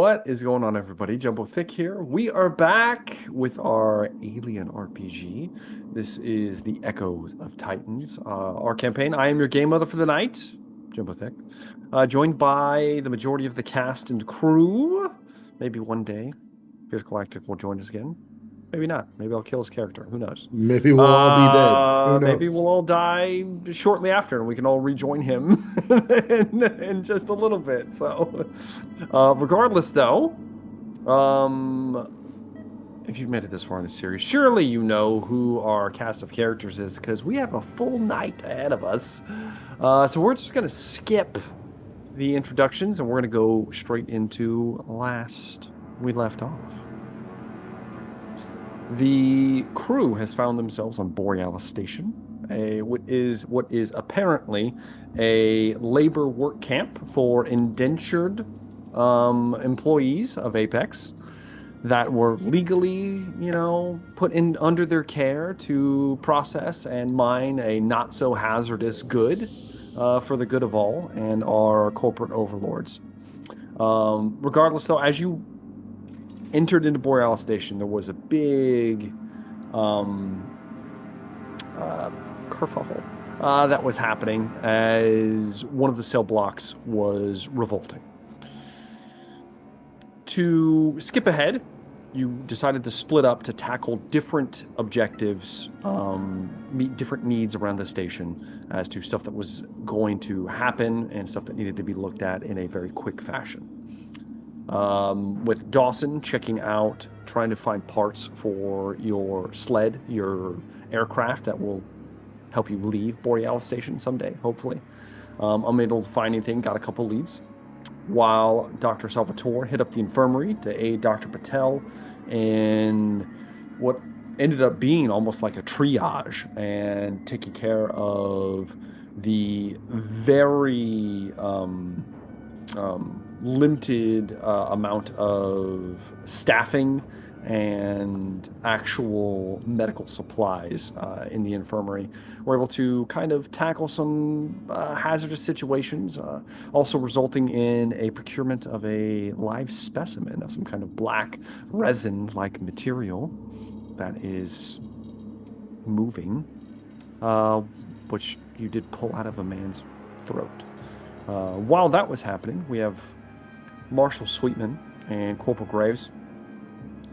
What is going on, everybody? Jumbo Thick here. We are back with our Alien RPG. This is the Echoes of Titans, our campaign. I am your game mother for the night, Jumbo Thick, joined by the majority of the cast and crew. Maybe one day, Pierce Galactic will join us again. Maybe not. Maybe I'll kill his character. Who knows? Maybe we'll all be dead. Who Maybe we'll knows? all die shortly after, and we can all rejoin him in just a little bit. So, regardless, though, if you've made it this far in the series, surely you know who our cast of characters is, because we have a full night ahead of us. So we're just gonna skip the introductions, and we're gonna go straight into last we left off. The crew has found themselves on Borealis Station, what is apparently a labor work camp for indentured employees of Apex that were legally, put in under their care to process and mine a not so hazardous good for the good of all and our corporate overlords. Regardless, though, as you entered into Borealis Station, there was a big kerfuffle that was happening as one of the cell blocks was revolting. To skip ahead, you decided to split up to tackle different objectives, meet different needs around the station as to stuff that was going to happen and stuff that needed to be looked at in a very quick fashion. With Dawson checking out, trying to find parts for your sled, your aircraft that will help you leave Borealis Station someday, hopefully. Unable to find anything, got a couple leads. While Dr. Salvatore hit up the infirmary to aid Dr. Patel in what ended up being almost like a triage and taking care of the very limited amount of staffing and actual medical supplies in the infirmary. We're able to kind of tackle some hazardous situations, also resulting in a procurement of a live specimen of some kind of black resin-like material that is moving, which you did pull out of a man's throat. While that was happening, we have Marshal Sweetman and Corporal Graves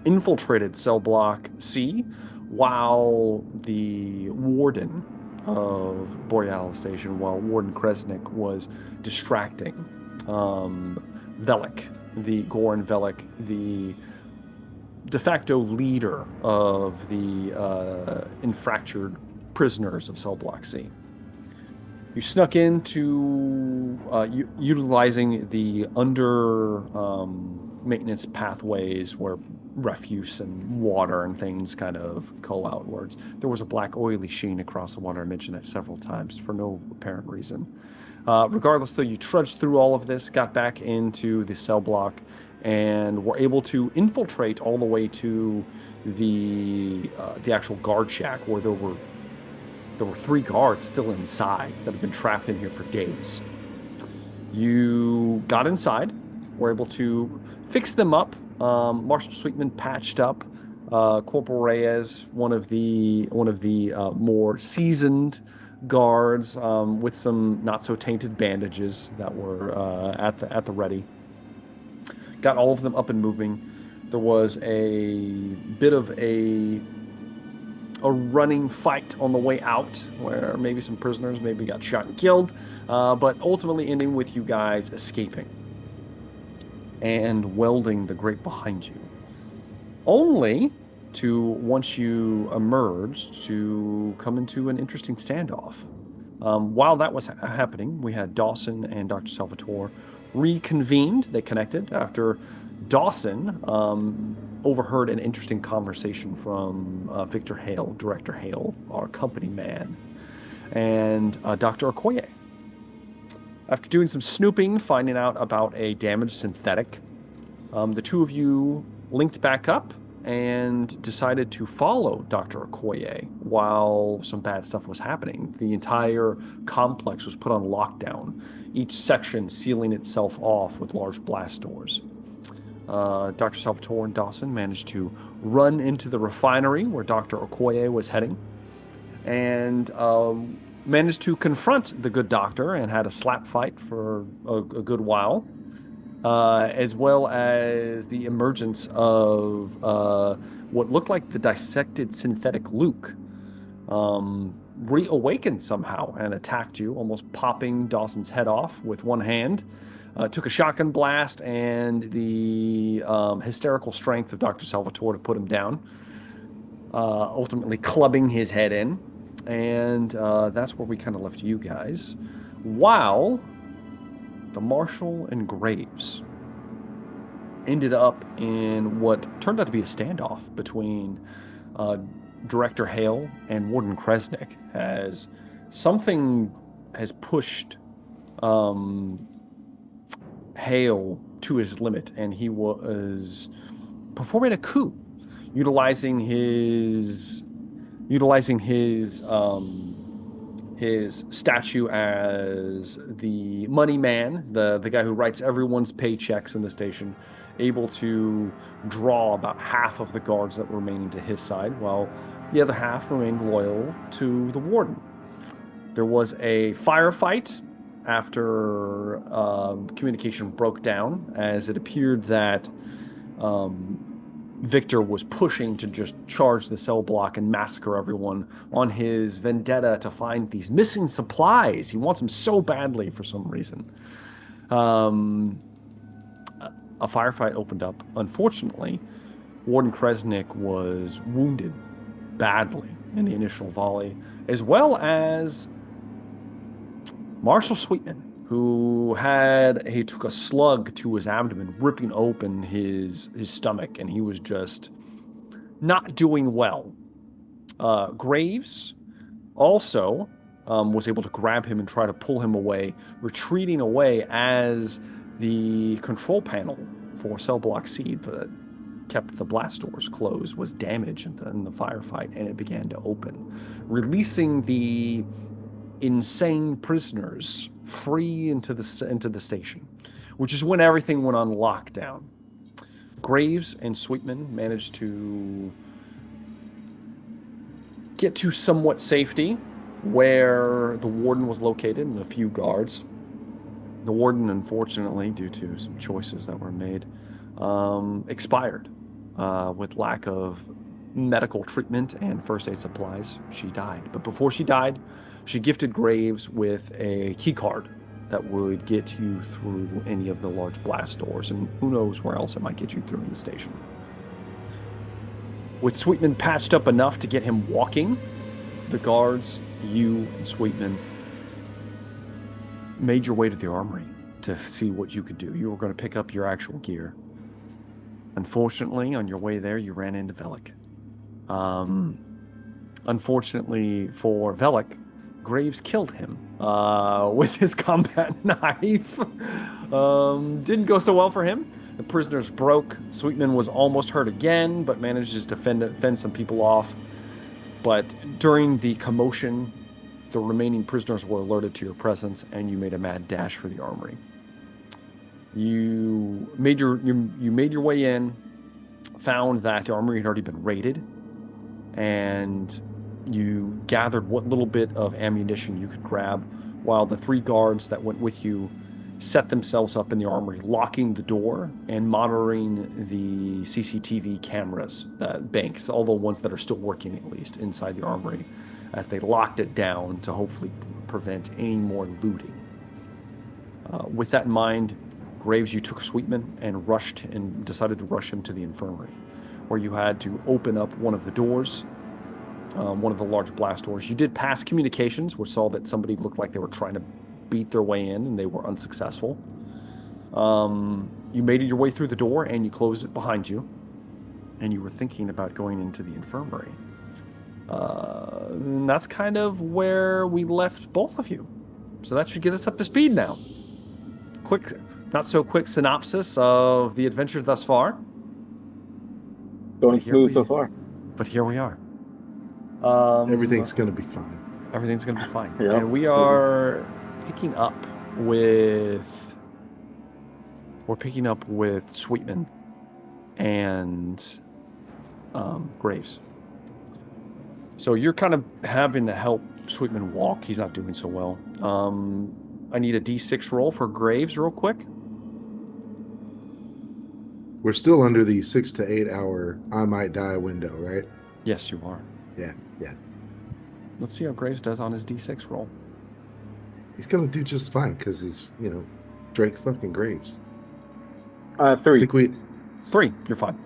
infiltrated Cell Block C while the warden of Borealis Station, while Warden Kresnik was distracting Velik, the Goran Velik, the de facto leader of the infractured prisoners of Cell Block C. You snuck into utilizing the under maintenance pathways where refuse and water and things kind of go outwards. There was a black oily sheen across the water. I mentioned that several times for no apparent reason. Regardless, though, you trudged through all of this, got back into the cell block, and were able to infiltrate all the way to the actual guard shack where there were 3 guards still inside that had been trapped in here for days. You got inside, were able to fix them up. Marshal Sweetman patched up Corporal Reyes, one of the more seasoned guards, with some not so tainted bandages that were at the ready. Got all of them up and moving. There was a bit of a running fight on the way out where maybe some prisoners maybe got shot and killed, but ultimately ending with you guys escaping and welding the grate behind you, only to, once you emerged, to come into an interesting standoff. While that was happening, we had Dawson and Dr. Salvatore reconvened. They connected after Dawson overheard an interesting conversation from Victor Hale, Director Hale, our company man, and Dr. Okoye. After doing some snooping, finding out about a damaged synthetic, the two of you linked back up and decided to follow Dr. Okoye while some bad stuff was happening. The entire complex was put on lockdown, each section sealing itself off with large blast doors. Dr. Salvatore and Dawson managed to run into the refinery where Dr. Okoye was heading, and managed to confront the good doctor and had a slap fight for a good while, as well as the emergence of what looked like the dissected synthetic Luke. Reawakened somehow and attacked you, almost popping Dawson's head off with one hand. Took a shotgun blast and the hysterical strength of Dr. Salvatore to put him down, ultimately clubbing his head in. And that's where we kind of left you guys. While the Marshal and Graves ended up in what turned out to be a standoff between Director Hale and Warden Kresnik, as something has pushed Hale to his limit, and he was performing a coup, utilizing his statue as the money man, the guy who writes everyone's paychecks in the station, able to draw about half of the guards that were remaining to his side, while the other half remained loyal to the warden. There was a firefight after communication broke down, as it appeared that Victor was pushing to just charge the cell block and massacre everyone on his vendetta to find these missing supplies. He wants them so badly for some reason. A firefight opened up. Unfortunately, Warden Kresnik was wounded badly in the initial volley, as well as Marshal Sweetman, who took a slug to his abdomen, ripping open his stomach, and he was just not doing well. Graves also was able to grab him and try to pull him away, retreating away as the control panel for Cell Block C that kept the blast doors closed was damaged in the firefight, and it began to open, releasing the insane prisoners free into the station, which is when everything went on lockdown. Graves and Sweetman managed to get to somewhat safety where the warden was located and a few guards. The warden, unfortunately, due to some choices that were made, expired with lack of medical treatment and first aid supplies. She died. But before she died, she gifted Graves with a key card that would get you through any of the large blast doors, and who knows where else it might get you through in the station. With Sweetman patched up enough to get him walking, the guards, you and Sweetman, made your way to the armory to see what you could do. You were going to pick up your actual gear. Unfortunately, on your way there, you ran into Velik. Unfortunately for Velik, Graves killed him with his combat knife. Didn't go so well for him. The prisoners broke. Sweetman was almost hurt again, but managed to fend some people off. But during the commotion, the remaining prisoners were alerted to your presence, and you made a mad dash for the armory. You made your way in, found that the armory had already been raided, and you gathered what little bit of ammunition you could grab, while the 3 guards that went with you set themselves up in the armory, locking the door and monitoring the CCTV cameras, banks, all the ones that are still working at least inside the armory, as they locked it down to hopefully prevent any more looting. With that in mind, Graves, you took Sweetman and decided to rush him to the infirmary, where you had to open up one of the doors, one of the large blast doors. You did pass communications, which saw that somebody looked like they were trying to beat their way in, and they were unsuccessful. You made your way through the door, and you closed it behind you, and you were thinking about going into the infirmary. And that's kind of where we left both of you. So that should get us up to speed now. Quick, not so quick synopsis of the adventure thus far. Going smooth so far. But here we are. Everything's going to be fine. Everything's going to be fine. Yeah. And we are picking up with Sweetman and Graves. So you're kind of having to help Sweetman walk. He's not doing so well. I need a D6 roll for Graves real quick. We're still under the 6 to 8 hour I might die window, right? Yes, you are. Yeah. Let's see how Graves does on his D6 roll. He's gonna do just fine because he's, Drake fucking Graves. 3. 3. You're fine.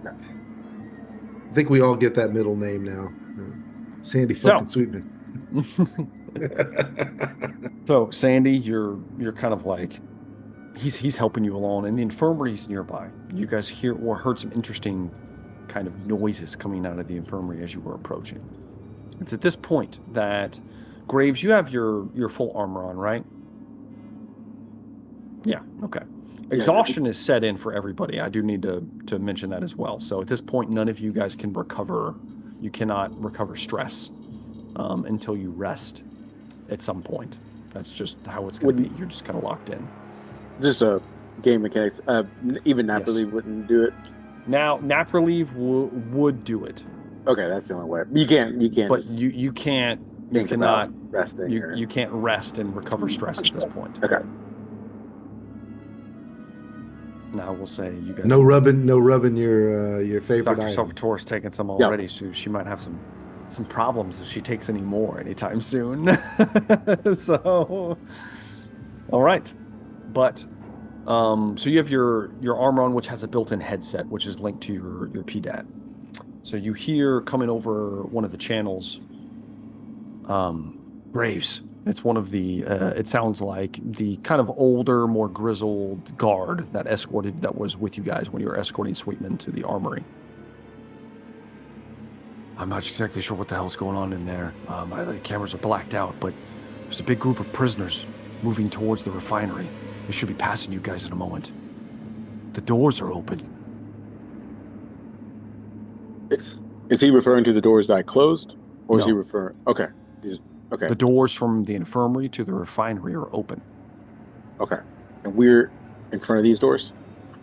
I think we all get that middle name now. Sandy fucking Sweetman. So Sandy, you're kind of like he's helping you along, and the infirmary's nearby. You guys heard some interesting kind of noises coming out of the infirmary as you were approaching. It's at this point that Graves, you have your full armor on, right? Yeah. Okay. Exhaustion is set in for everybody. I do need to mention that as well. So at this point, none of you guys can recover. You cannot recover stress until you rest at some point. That's just how it's going to be. You're just kind of locked in. Just a game mechanics. Even nap relief wouldn't do it. Now, nap relief would do it. Okay, that's the only way. You can't. But you can't. You cannot resting. You can't rest and recover stress at this point. Okay. Now we'll say you guys. No rubbing your favorite. Dr. Salvatore's taken some already, so she might have some problems if she takes any more anytime soon. So, all right, but so you have your armor on, which has a built-in headset, which is linked to your PDAT. So you hear coming over one of the channels, Graves. It's one of the, it sounds like the kind of older, more grizzled guard that was with you guys when you were escorting Sweetman to the armory. I'm not exactly sure what the hell's going on in there. The cameras are blacked out, but there's a big group of prisoners moving towards the refinery. They should be passing you guys in a moment. The doors are open. Is he referring to the doors that I closed? Or is he referring... Okay. Okay. The doors from the infirmary to the refinery are open. Okay. And we're in front of these doors?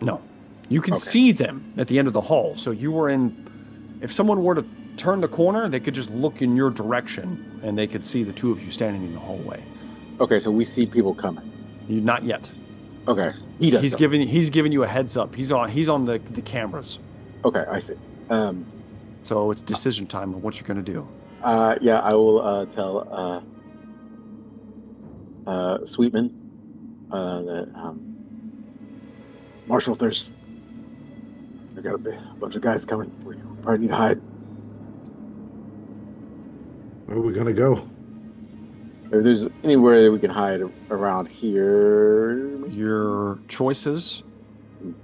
No. You can see them at the end of the hall. So you were in... If someone were to turn the corner, they could just look in your direction, and they could see the two of you standing in the hallway. Okay, so we see people coming. Not yet. Okay. He does. He's giving you a heads up. He's on the cameras. Okay, I see. So it's decision time on what you're going to do. Yeah, I will tell Sweetman that Marshall, there's got a bunch of guys coming. We probably need to hide. Where are we gonna go? If there's anywhere that we can hide around here, your choices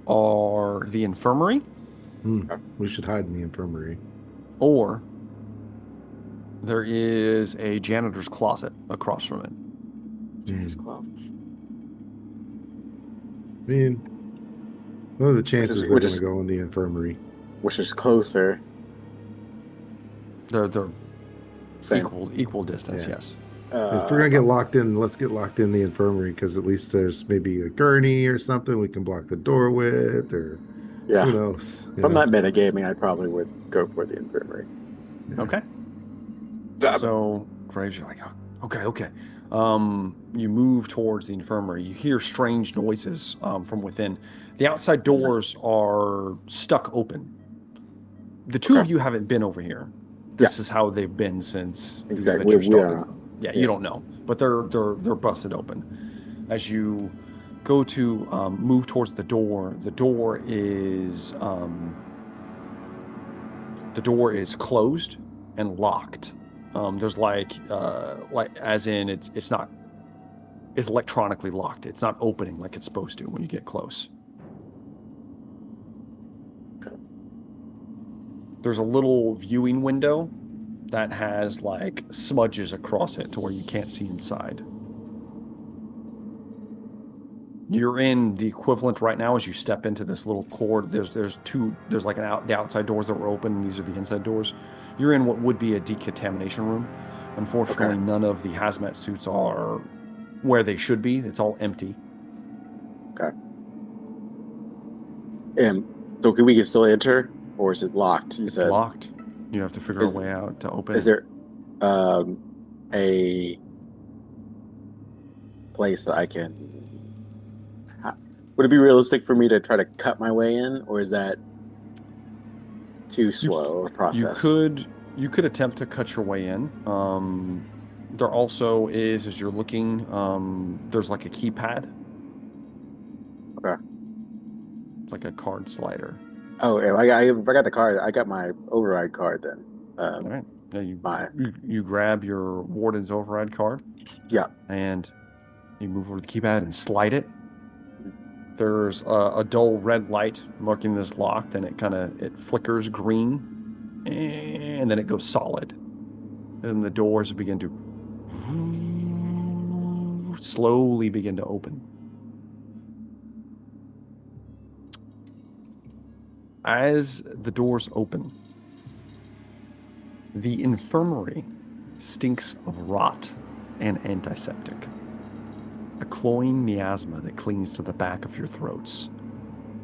are the infirmary. We should hide in the infirmary. Or there is a janitor's closet across from it. Janitor's closet. I mean, what are the chances they're going to go in the infirmary? Which is closer. They're equal distance, yes. If we're going to get locked in, let's get locked in the infirmary, because at least there's maybe a gurney or something we can block the door with, or who knows. If I'm not metagaming, I probably would go for the infirmary. Yeah. Okay. So, Graves, you're like, okay. You move towards the infirmary. You hear strange noises from within. The outside doors are stuck open. The two of you haven't been over here. This is how they've been since the adventure started. You don't know, but they're busted open. As you go to move towards the door is closed and locked. There's like as in it's electronically locked. It's not opening like it's supposed to when you get close. Okay. There's a little viewing window that has like smudges across it to where you can't see inside. You're in the equivalent right now as you step into this little corridor. There's like the outside doors that were open, and these are the inside doors. You're in what would be a decontamination room. Unfortunately, none of the hazmat suits are where they should be. It's all empty. Okay. And So can we still enter, or is it locked? You It's said. locked. You have to figure a way out to open Is it. there a place that I can? Would it be realistic for me to try to cut my way in, or is that too slow a process? You could attempt to cut your way in. There also is, as you're looking, there's like a keypad. Okay. It's like a card slider. Oh, if I got the card, I got my override card then. All right. Yeah, you grab your warden's override card. Yeah. And you move over to the keypad and slide it. There's a dull red light marking this locked, and it flickers green, and then it goes solid. And the doors begin to slowly begin to open. As the doors open, the infirmary stinks of rot and antiseptic. A cloying miasma that clings to the back of your throats.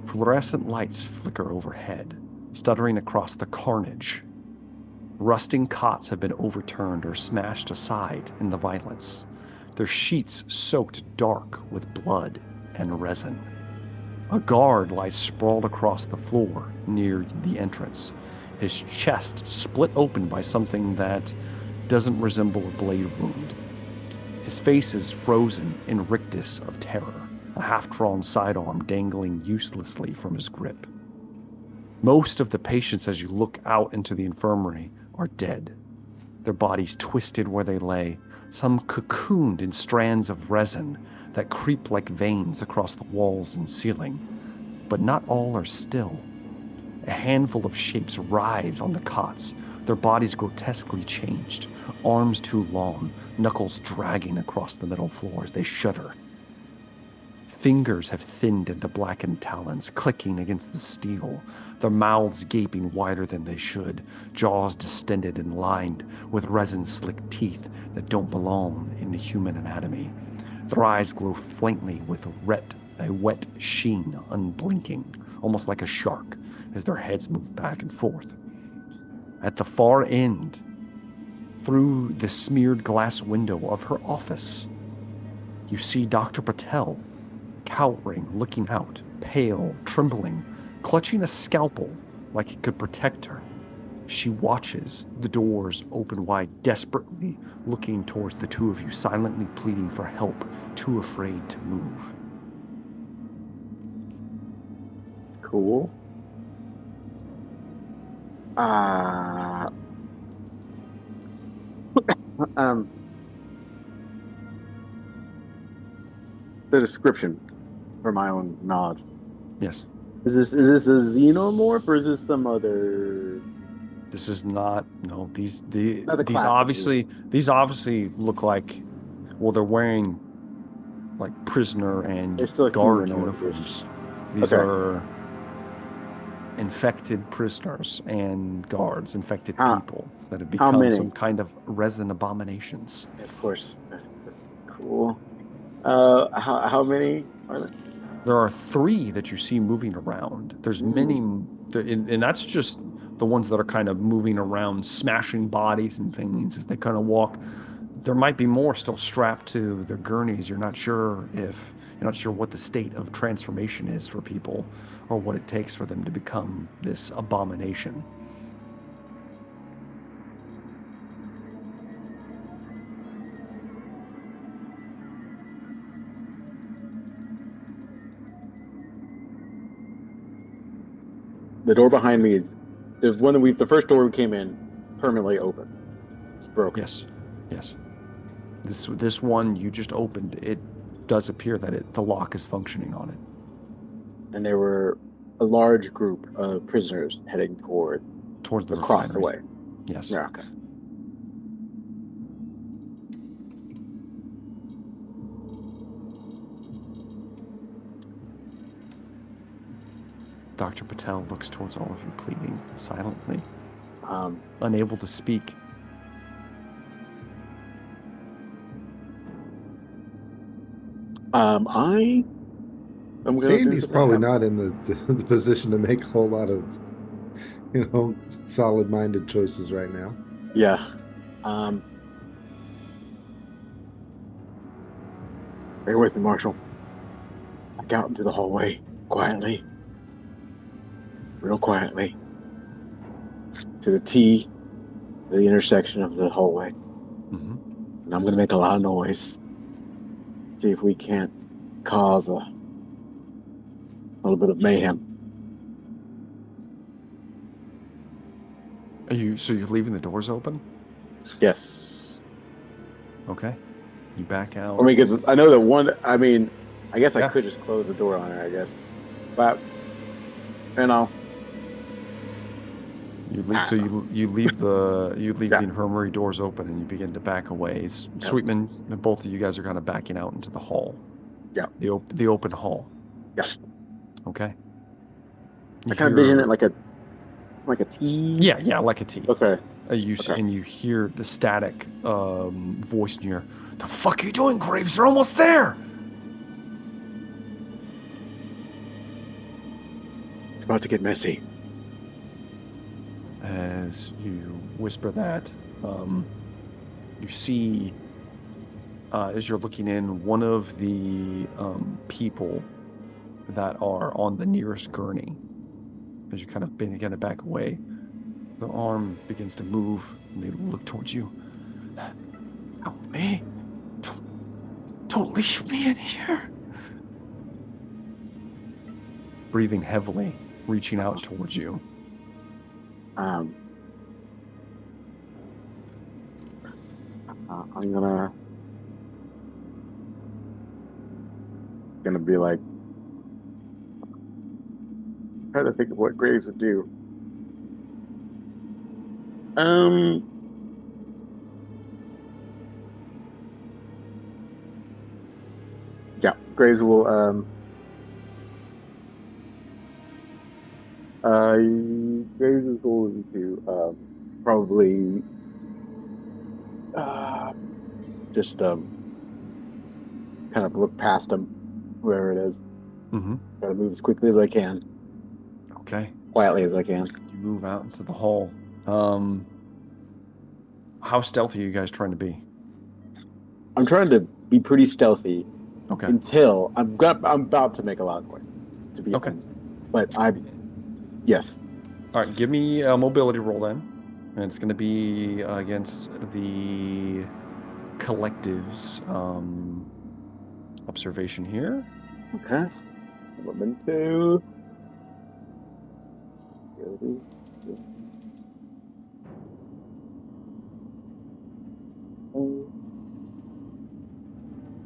Fluorescent lights flicker overhead, stuttering across the carnage. Rusting cots have been overturned or smashed aside in the violence, their sheets soaked dark with blood and resin. A guard lies sprawled across the floor near the entrance, his chest split open by something that doesn't resemble a blade wound. His face is frozen in rictus of terror, a half-drawn sidearm dangling uselessly from his grip. Most of the patients, as you look out into the infirmary, are dead, their bodies twisted where they lay, some cocooned in strands of resin that creep like veins across the walls and ceiling. But not all are still. A handful of shapes writhe on the cots, their bodies grotesquely changed, arms too long, knuckles dragging across the metal floor as they shudder. Fingers have thinned into blackened talons, clicking against the steel, their mouths gaping wider than they should, jaws distended and lined with resin-slick teeth that don't belong in the human anatomy. Their eyes glow faintly with a wet sheen, unblinking, almost like a shark, as their heads move back and forth. At the far end, through the smeared glass window of her office, you see Dr. Patel, cowering, looking out, pale, trembling, clutching a scalpel like it could protect her. She watches the doors open wide, desperately looking towards the two of you, silently pleading for help, too afraid to move. Cool. The description, for my own knowledge. Yes. Is this a xenomorph, or is this some other? This is not. No. These classic obviously look like. Well, they're wearing like prisoner and guard uniforms. These are infected prisoners and guards, infected people that have become some kind of resin abominations. Of course. That's cool. How many are there? There are 3 that you see moving around. There's many, and that's just the ones that are kind of moving around, smashing bodies and things as they kind of walk. There might be more still strapped to their gurneys. You're not sure what the state of transformation is for people, or what it takes for them to become this abomination. The door behind me there's one that the first door we came in, permanently open. It's broken. Yes. This one you just opened, it does appear that the lock is functioning on it. And there were a large group of prisoners heading towards the across the way. Yes. Yeah, okay. Dr. Patel looks towards all of you, pleading silently, unable to speak. I'm gonna do Sandy's something probably happen. not in the position to make a whole lot of, you know, solid-minded choices right now. Yeah. Um, bear with me, Marshall. Back out into the hallway quietly, real quietly, to the T, the intersection of the hallway. Mm-hmm. And I'm gonna make a lot of noise. See if we can't cause a little bit of mayhem. So you're leaving the doors open? Yes. Okay. You back I mean, out. because I know that one. I mean, I guess I Yeah. could just close the door on her. I guess, but you know, You leave. I So don't know. you leave the Yeah. infirmary doors open, and you begin to back away. Yep. Sweetman, both of you guys are kind of backing out into the hall, Yeah. the open hall. Yeah. Okay. You I kind of vision hear, it like a T. yeah, like a T. Okay. Okay. And you hear the static voice in your. The fuck are you doing, Graves? They're almost there. It's about to get messy. As you whisper that, you see, as you're looking in, one of the people that are on the nearest gurney, as you kind of begin to back away, the arm begins to move, and they look towards you. Help me! Don't leave me in here! Breathing heavily, reaching out towards you. I'm gonna be like trying to think of what Graves would do. Um. Yeah, Graves will. Graves is going to probably uh, just kind of look past him, whoever it is. Mm-hmm. Try to move as quickly as I can, Okay. quietly as I can. You move out into the hall. How stealthy are you guys trying to be? I'm trying to be pretty stealthy Okay. until I'm about to make a lot of noise, to be honest. But yes. All right, give me a mobility roll then. And it's going to be against the collective's observation here. Okay. Woman two.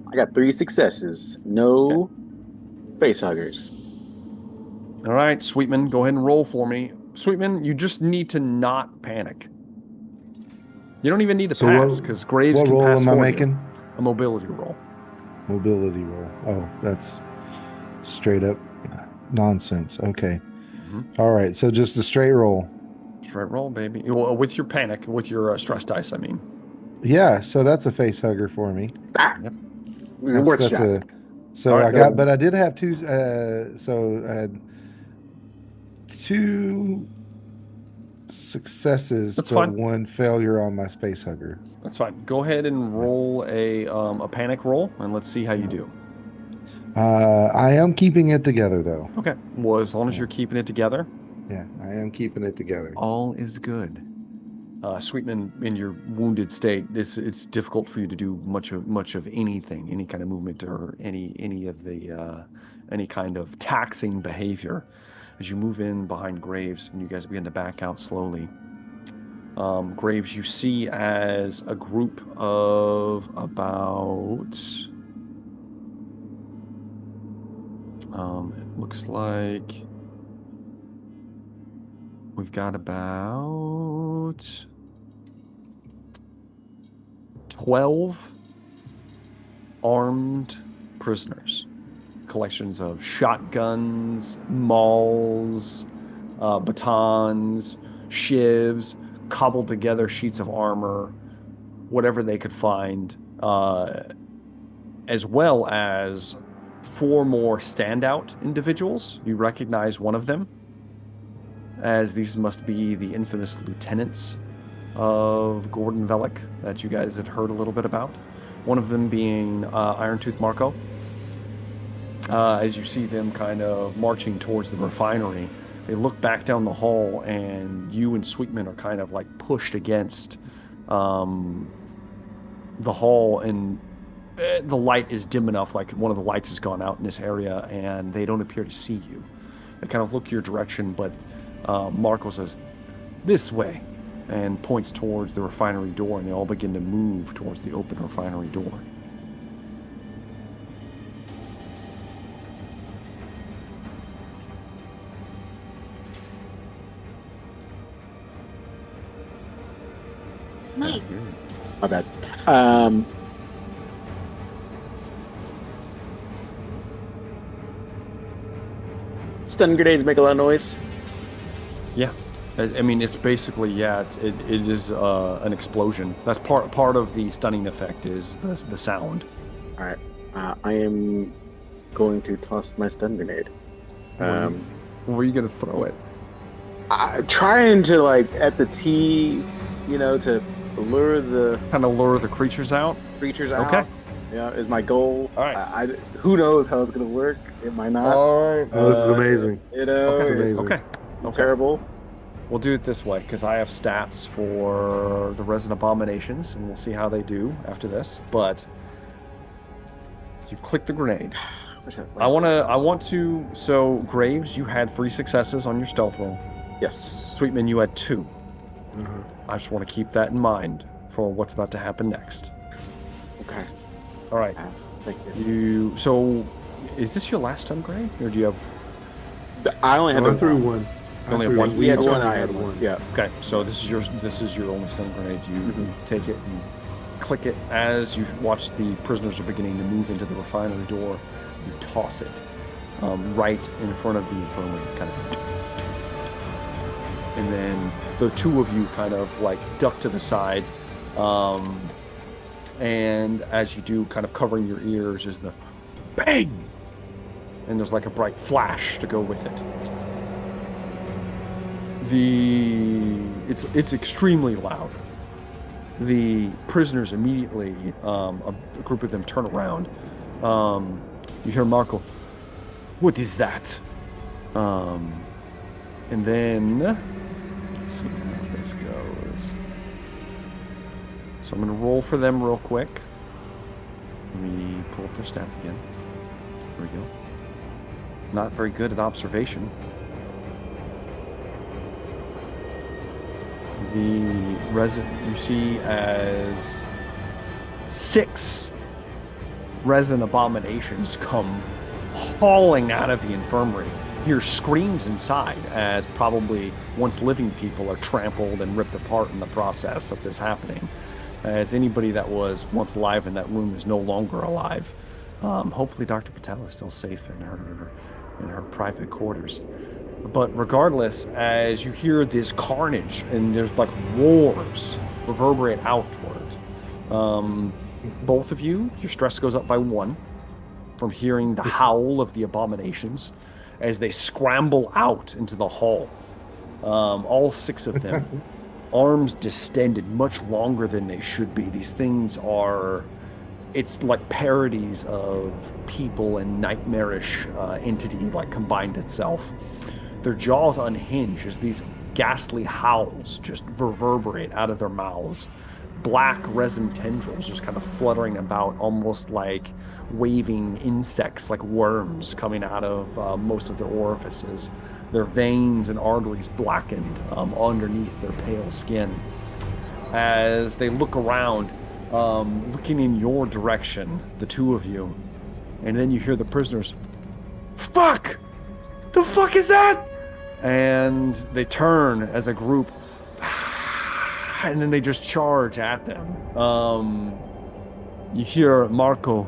I got 3 successes. No face huggers. All right, Sweetman, go ahead and roll for me. Sweetman, you just need to not panic. You don't even need to pass, because Graves what can roll pass am I for making? you. A mobility roll. Mobility roll. Oh, that's straight up nonsense. Okay. Mm-hmm. All right. So just a straight roll. Straight roll, baby. Well, with your panic, with your stress dice, I mean. Yeah. So that's a face hugger for me. Yep. That's a. So right, I got, but I did have two. So I had 2 successes, That's but fine. 1 failure on my face hugger. That's fine. Go ahead and roll a panic roll, and let's see how you do. I am keeping it together, though. Okay. Well, as long as you're keeping it together. Yeah, I am keeping it together. All is good. Sweetman, in your wounded state, it's difficult for you to do much of anything, any kind of movement or any of the any kind of taxing behavior. As you move in behind Graves and you guys begin to back out slowly. Graves, you see as a group of about it looks like we've got about 12 armed prisoners. Collections of shotguns, mauls, batons, shivs, cobbled together sheets of armor, whatever they could find, as well as 4 more standout individuals. You recognize one of them, as these must be the infamous lieutenants of Gordon Velik that you guys had heard a little bit about. One of them being Irontooth Marco. As you see them kind of marching towards the refinery, they look back down the hall, and you and Sweetman are kind of like pushed against the hall, and the light is dim enough, like one of the lights has gone out in this area, and they don't appear to see you. They kind of look your direction, but Marco says, "This way," and points towards the refinery door, and they all begin to move towards the open refinery door. Nice. My bad. Stun grenades make a lot of noise. Yeah, I mean, it's basically, yeah, it is an explosion. That's part of the stunning effect is the sound. All right, I am going to toss my stun grenade. Where are you gonna throw it? Trying to like at the T, to lure the creatures out. Creatures out. Okay. Yeah, is my goal. All right. Who knows how it's gonna work? It might not. All right. Oh, this is amazing. It's amazing. Okay. Terrible. We'll do it this way because I have stats for the resin abominations, and we'll see how they do after this. But you click the grenade. I want to. So Graves, you had 3 successes on your stealth roll. Yes. Sweetman, you had 2. Uh-huh. I just want to keep that in mind for what's about to happen next. Okay. All right. Thank you. So, is this your last stun grenade, or do you have? I only had I threw one. Only have one? We had each one. only I had one. Yeah. Okay, so this is your only stun grenade. You take it and click it as you watch the prisoners are beginning to move into the refinery door. You toss it right in front of the infirmary, kind of. And then the 2 of you kind of like duck to the side, and as you do, kind of covering your ears is the bang, and there's like a bright flash to go with it. It's extremely loud. The prisoners immediately, a group of them turn around. You hear Marco, "What is that?" And then let's see how this goes. So I'm going to roll for them real quick. Let me pull up their stats again. There we go. Not very good at observation. The resin you see as 6 resin abominations come hauling out of the infirmary. You hear screams inside as probably once living people are trampled and ripped apart in the process of this happening. As anybody that was once alive in that room is no longer alive. Hopefully Dr. Patel is still safe in her private quarters. But regardless, as you hear this carnage and there's like roars reverberate outward, both of you, your stress goes up by 1 from hearing the howl of the abominations as they scramble out into the hall. All 6 of them, arms distended much longer than they should be. These things it's like parodies of people and nightmarish entity like combined itself. Their jaws unhinge as these ghastly howls just reverberate out of their mouths. Black resin tendrils just kind of fluttering about, almost like waving insects, like worms coming out of most of their orifices. Their veins and arteries blackened underneath their pale skin. As they look around, looking in your direction, the 2 of you, and then you hear the prisoners, "Fuck! The fuck is that?" And they turn as a group, and then they just charge at them. You hear Marco,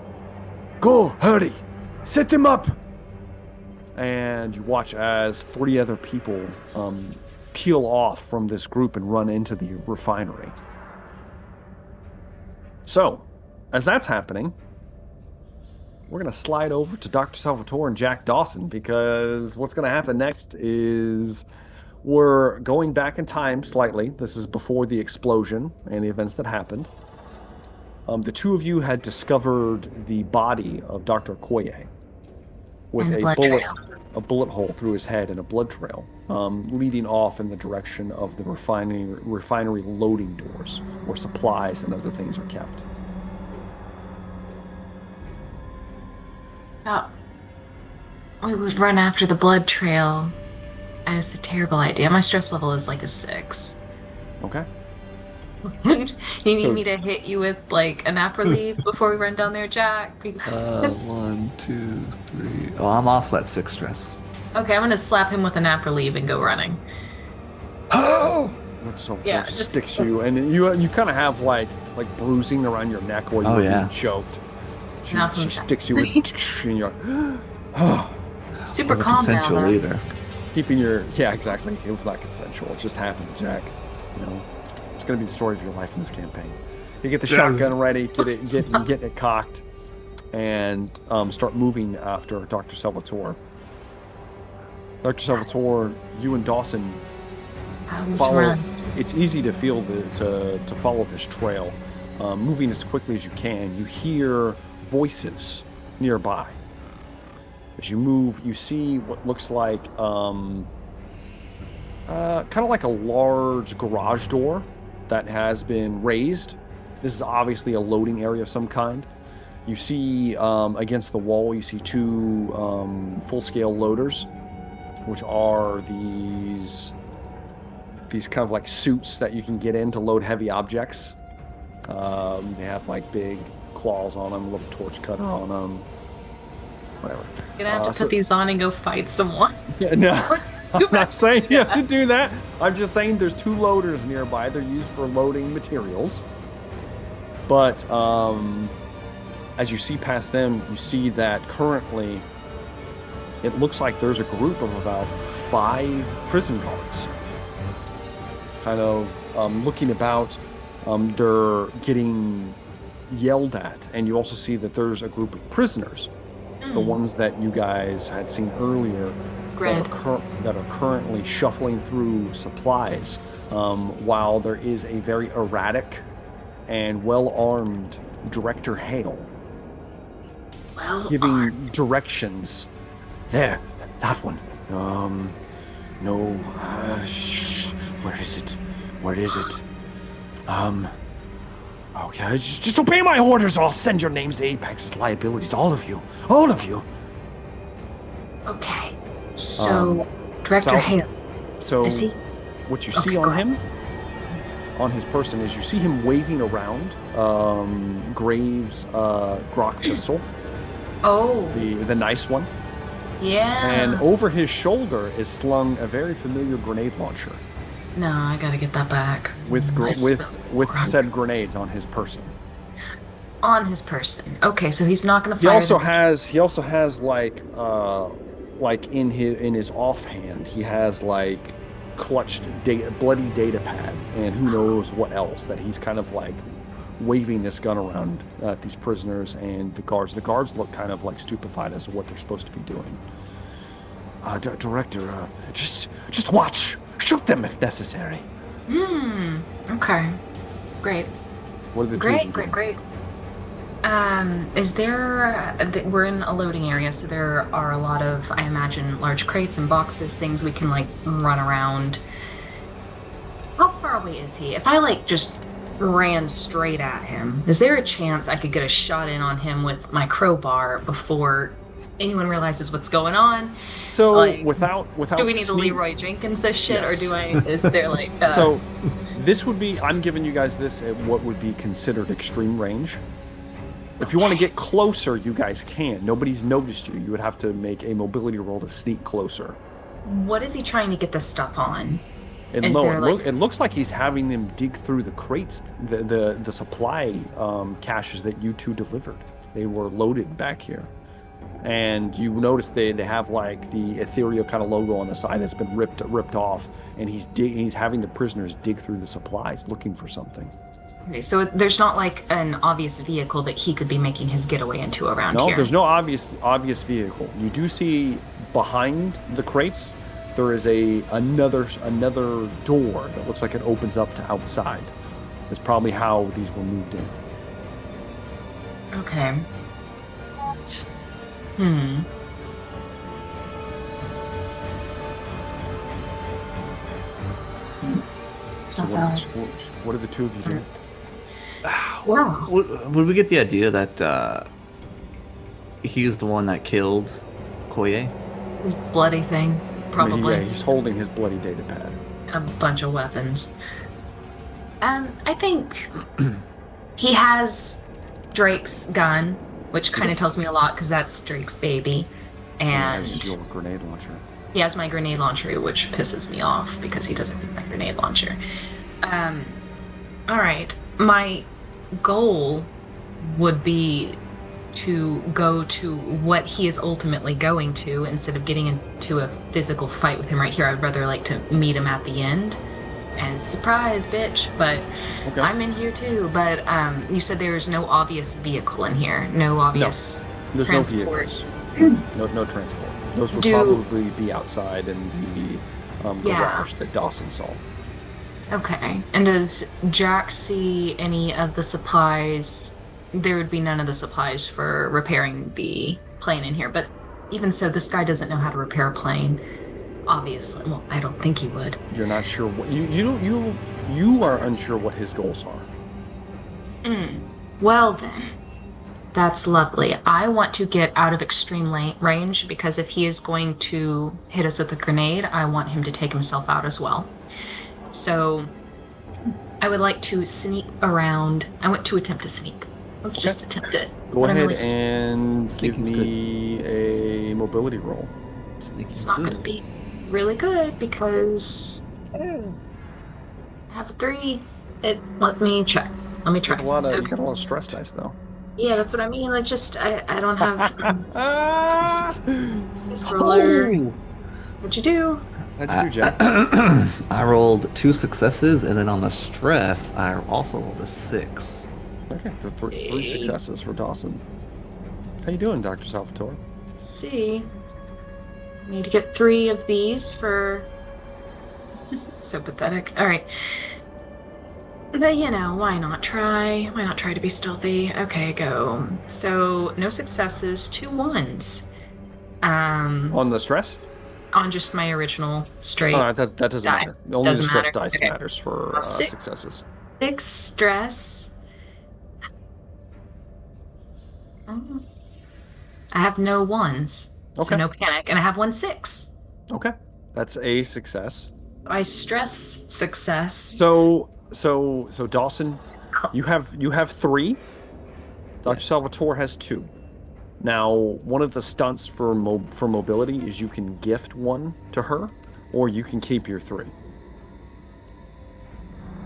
"Go, hurry, set them up!" And you watch as 3 other people peel off from this group and run into the refinery. So, as that's happening, we're gonna slide over to Dr. Salvatore and Jack Dawson, because what's gonna happen next is we're going back in time slightly. This is before the explosion and the events that happened. The two of you had discovered the body of Dr. Okoye with a bullet hole through his head and a blood trail, leading off in the direction of the refinery loading doors, where supplies and other things are kept. Oh, we would run after the blood trail. It's a terrible idea. My stress level is like a 6. Okay. You need me to hit you with like a nap relief before we run down there, Jack? Because... 1, 2, 3. Oh, I'm also at 6 stress. Okay, I'm gonna slap him with a nap relief and go running. Oh! Just sticks you, and you kind of have like bruising around your neck where you're being choked. She sticks you with, and you're super calm consensual now. Either. Keeping your exactly. It was not consensual. It just happened, Jack. You know, it's gonna be the story of your life in this campaign. You get the shotgun ready, get it cocked, and start moving after Dr. Salvatore. Dr. Salvatore, you and Dawson follow. It's easy to feel to follow this trail, moving as quickly as you can. You hear voices nearby. As you move, you see what looks like kind of like a large garage door that has been raised. This is obviously a loading area of some kind. You see against the wall, you see 2 full-scale loaders, which are these kind of like suits that you can get in to load heavy objects. They have like big claws on them, a little torch cutter on them. Whatever. You're gonna have to put these on and go fight someone. Yeah, no, I'm not saying you have to do that. I'm just saying there's 2 loaders nearby. They're used for loading materials. But as you see past them, you see that currently it looks like there's a group of about 5 prison guards. Kind of looking about. They're getting yelled at, and you also see that there's a group of prisoners. The ones that you guys had seen earlier that are currently shuffling through supplies, while there is a very erratic and well-armed Director Hale giving directions. There, that one. No, where is it? Where is it? Okay, just obey my orders or I'll send your names to Apex's liabilities to all of you. All of you. Okay. So, Director Hale. So, is he? What you see on him, on his person, is you see him waving around Graves' Grok pistol. Oh. The nice one. Yeah. And over his shoulder is slung a very familiar grenade launcher. No, I gotta get that back. With said grenades on his person. On his person. Okay, so he's not gonna fire. He also has like in his offhand, he has like clutched bloody data pad and who knows what else that he's kind of like waving this gun around at these prisoners and the guards. The guards look kind of like stupefied as to what they're supposed to be doing. Director, just watch. Shoot them if necessary. Okay. Great. What are the Great. Is there... we're in a loading area, so there are a lot of, I imagine, large crates and boxes, things we can, like, run around. How far away is he? If I, like, just ran straight at him, is there a chance I could get a shot in on him with my crowbar before anyone realizes what's going on? So, like, without do we need to Leroy Jenkins this shit, yes. Or do I... Is there, like... So, this would be... I'm giving you guys this at what would be considered extreme range. If you want to get closer, you guys can. Nobody's noticed you. You would have to make a mobility roll to sneak closer. What is he trying to get this stuff on? It looks like he's having them dig through the crates, the supply caches that you two delivered. They were loaded back here. And you notice they have like the ethereal kind of logo on the side that's been ripped off, and he's having the prisoners dig through the supplies looking for something. Okay, so there's not like an obvious vehicle that he could be making his getaway into around No, here. there's no obvious vehicle. You do see behind the crates there is another door that looks like it opens up to outside. That's probably how these were moved in. Okay. It's So not valid. what are the two of you doing? Wow. Would we get the idea that he's the one that killed Koye? Bloody thing, I mean, probably. yeah, he's holding his bloody data pad. A bunch of weapons. I think he has Drake's gun, which kind of Yes. tells me a lot because that's Drake's baby. And Has your grenade launcher. he has my grenade launcher, which pisses me off because he doesn't need my grenade launcher. All right. My goal would be to go to what he is ultimately going to instead of getting into a physical fight with him right here. I'd rather like to meet him at the end. And surprise, bitch! But Okay. I'm in here too. But you said there's no obvious vehicle in here. No obvious There's transport. no vehicles. No transport. Those would probably be outside in the Yeah. garage that Dawson saw. Okay. And does Jack see any of the supplies? There would be none of the supplies for repairing the plane in here. But even so, this guy doesn't know how to repair a plane. Obviously. Well, I don't think he would. You're not sure what you are unsure what his goals are. Well then, that's lovely. I want to get out of extreme range because if he is going to hit us with a grenade, I want him to take himself out as well. So I would like to sneak around. I want to attempt to sneak. Let's just attempt it. Go But I'm ahead really- and give Sneaking's me a mobility roll. Sneaky It's not going to be really good because I have 3. Let me check. Let me You try. got a Okay. lot of stress dice though. Yeah, that's what I mean. I don't have Ah! this roller. What'd you do? How'd you do, Jack? I rolled 2 successes, and then on the stress, I also rolled a 6. Okay, for three successes for Dawson. How you doing, Dr. Salvatore? Let's see. I need to get 3 of these for. So pathetic. All right. But why not try? Why not try to be stealthy? Okay, go. So no successes, 2 1s. On the stress? On just my original straight. Oh, that doesn't die. matter. Only Doesn't the stress matter. dice Okay. matters for 6. successes. 6 stress. I have no 1s. Okay. So no panic. And I have 1 6. Okay, that's a success. I stress success. So Dawson, you have 3. Dr. Yes. Salvatore has 2. Now, one of the stunts for mobility is you can gift 1 to her, or you can keep your 3.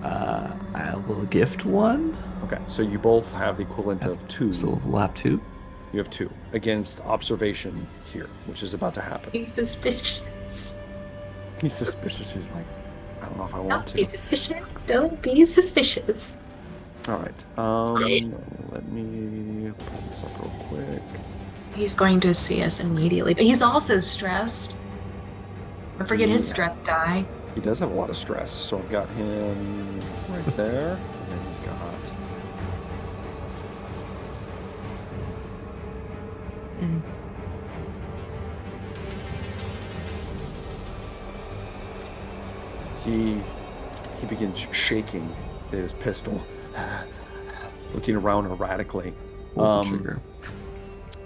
I will gift 1. Okay, so you both have the equivalent of 2. So we'll have 2. You have 2 against observation here, which is about to happen. Be suspicious. He's suspicious. He's like, I don't know if I want Don't be to. suspicious. Don't be suspicious. All right. Let me pull this up real quick. He's going to see us immediately, but he's also stressed. Don't forget his Yeah. stress die. He does have a lot of stress, so I've got him right there, and then he's got. Mm. He begins shaking his pistol, looking around erratically. What's the trigger?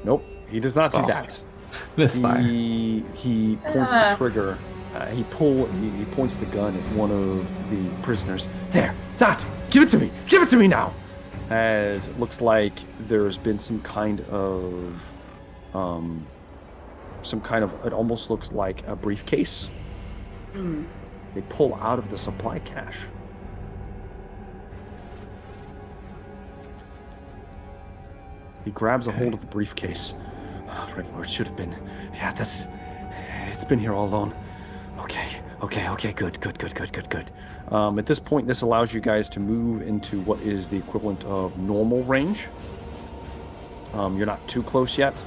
Nope, he does not do Oh. that. Misfire. He points the trigger. He points the gun at one of the prisoners. There, that. Give it to me. Give it to me now. As it looks like there's been some kind of, it almost looks like a briefcase. They pull out of the supply cache. He grabs a hold of the briefcase. Right where it should have been. Yeah, it's been here all along. Okay, good. At this point, this allows you guys to move into what is the equivalent of normal range. You're not too close yet.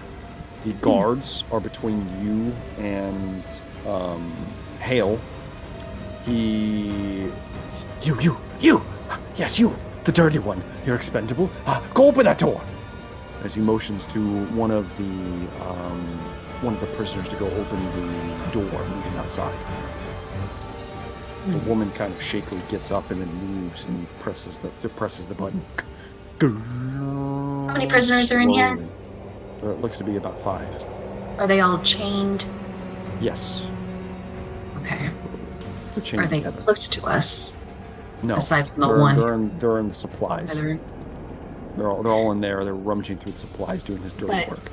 The guards are between you and Hale. You! Yes, you! The dirty one! You're expendable. Go open that door! As he motions to one of the prisoners to go open the door moving outside. The woman kind of shakily gets up and then moves and presses the button. How many prisoners are in here? There looks to be about 5. Are they all chained? Yes. Okay. They're chained Are they together. close to us? No. Aside from the one. They're in the supplies. Other- They're all in there. They're rummaging through the supplies, doing his dirty work.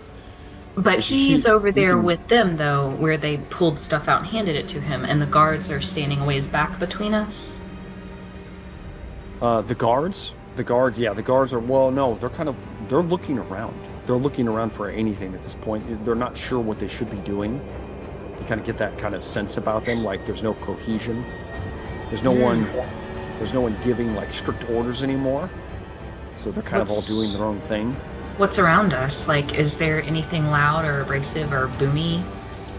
But he's over there can- with them, though, where they pulled stuff out and handed it to him, and the guards are standing a ways back between us. The guards, yeah, the guards are, well, no, they're looking around. They're looking around for anything at this point. They're not sure what they should be doing. You kind of get that kind of sense about them, like there's no cohesion. There's no one giving like strict orders anymore. So they're kind of all doing their own thing. What's around us? Like, is there anything loud or abrasive or boomy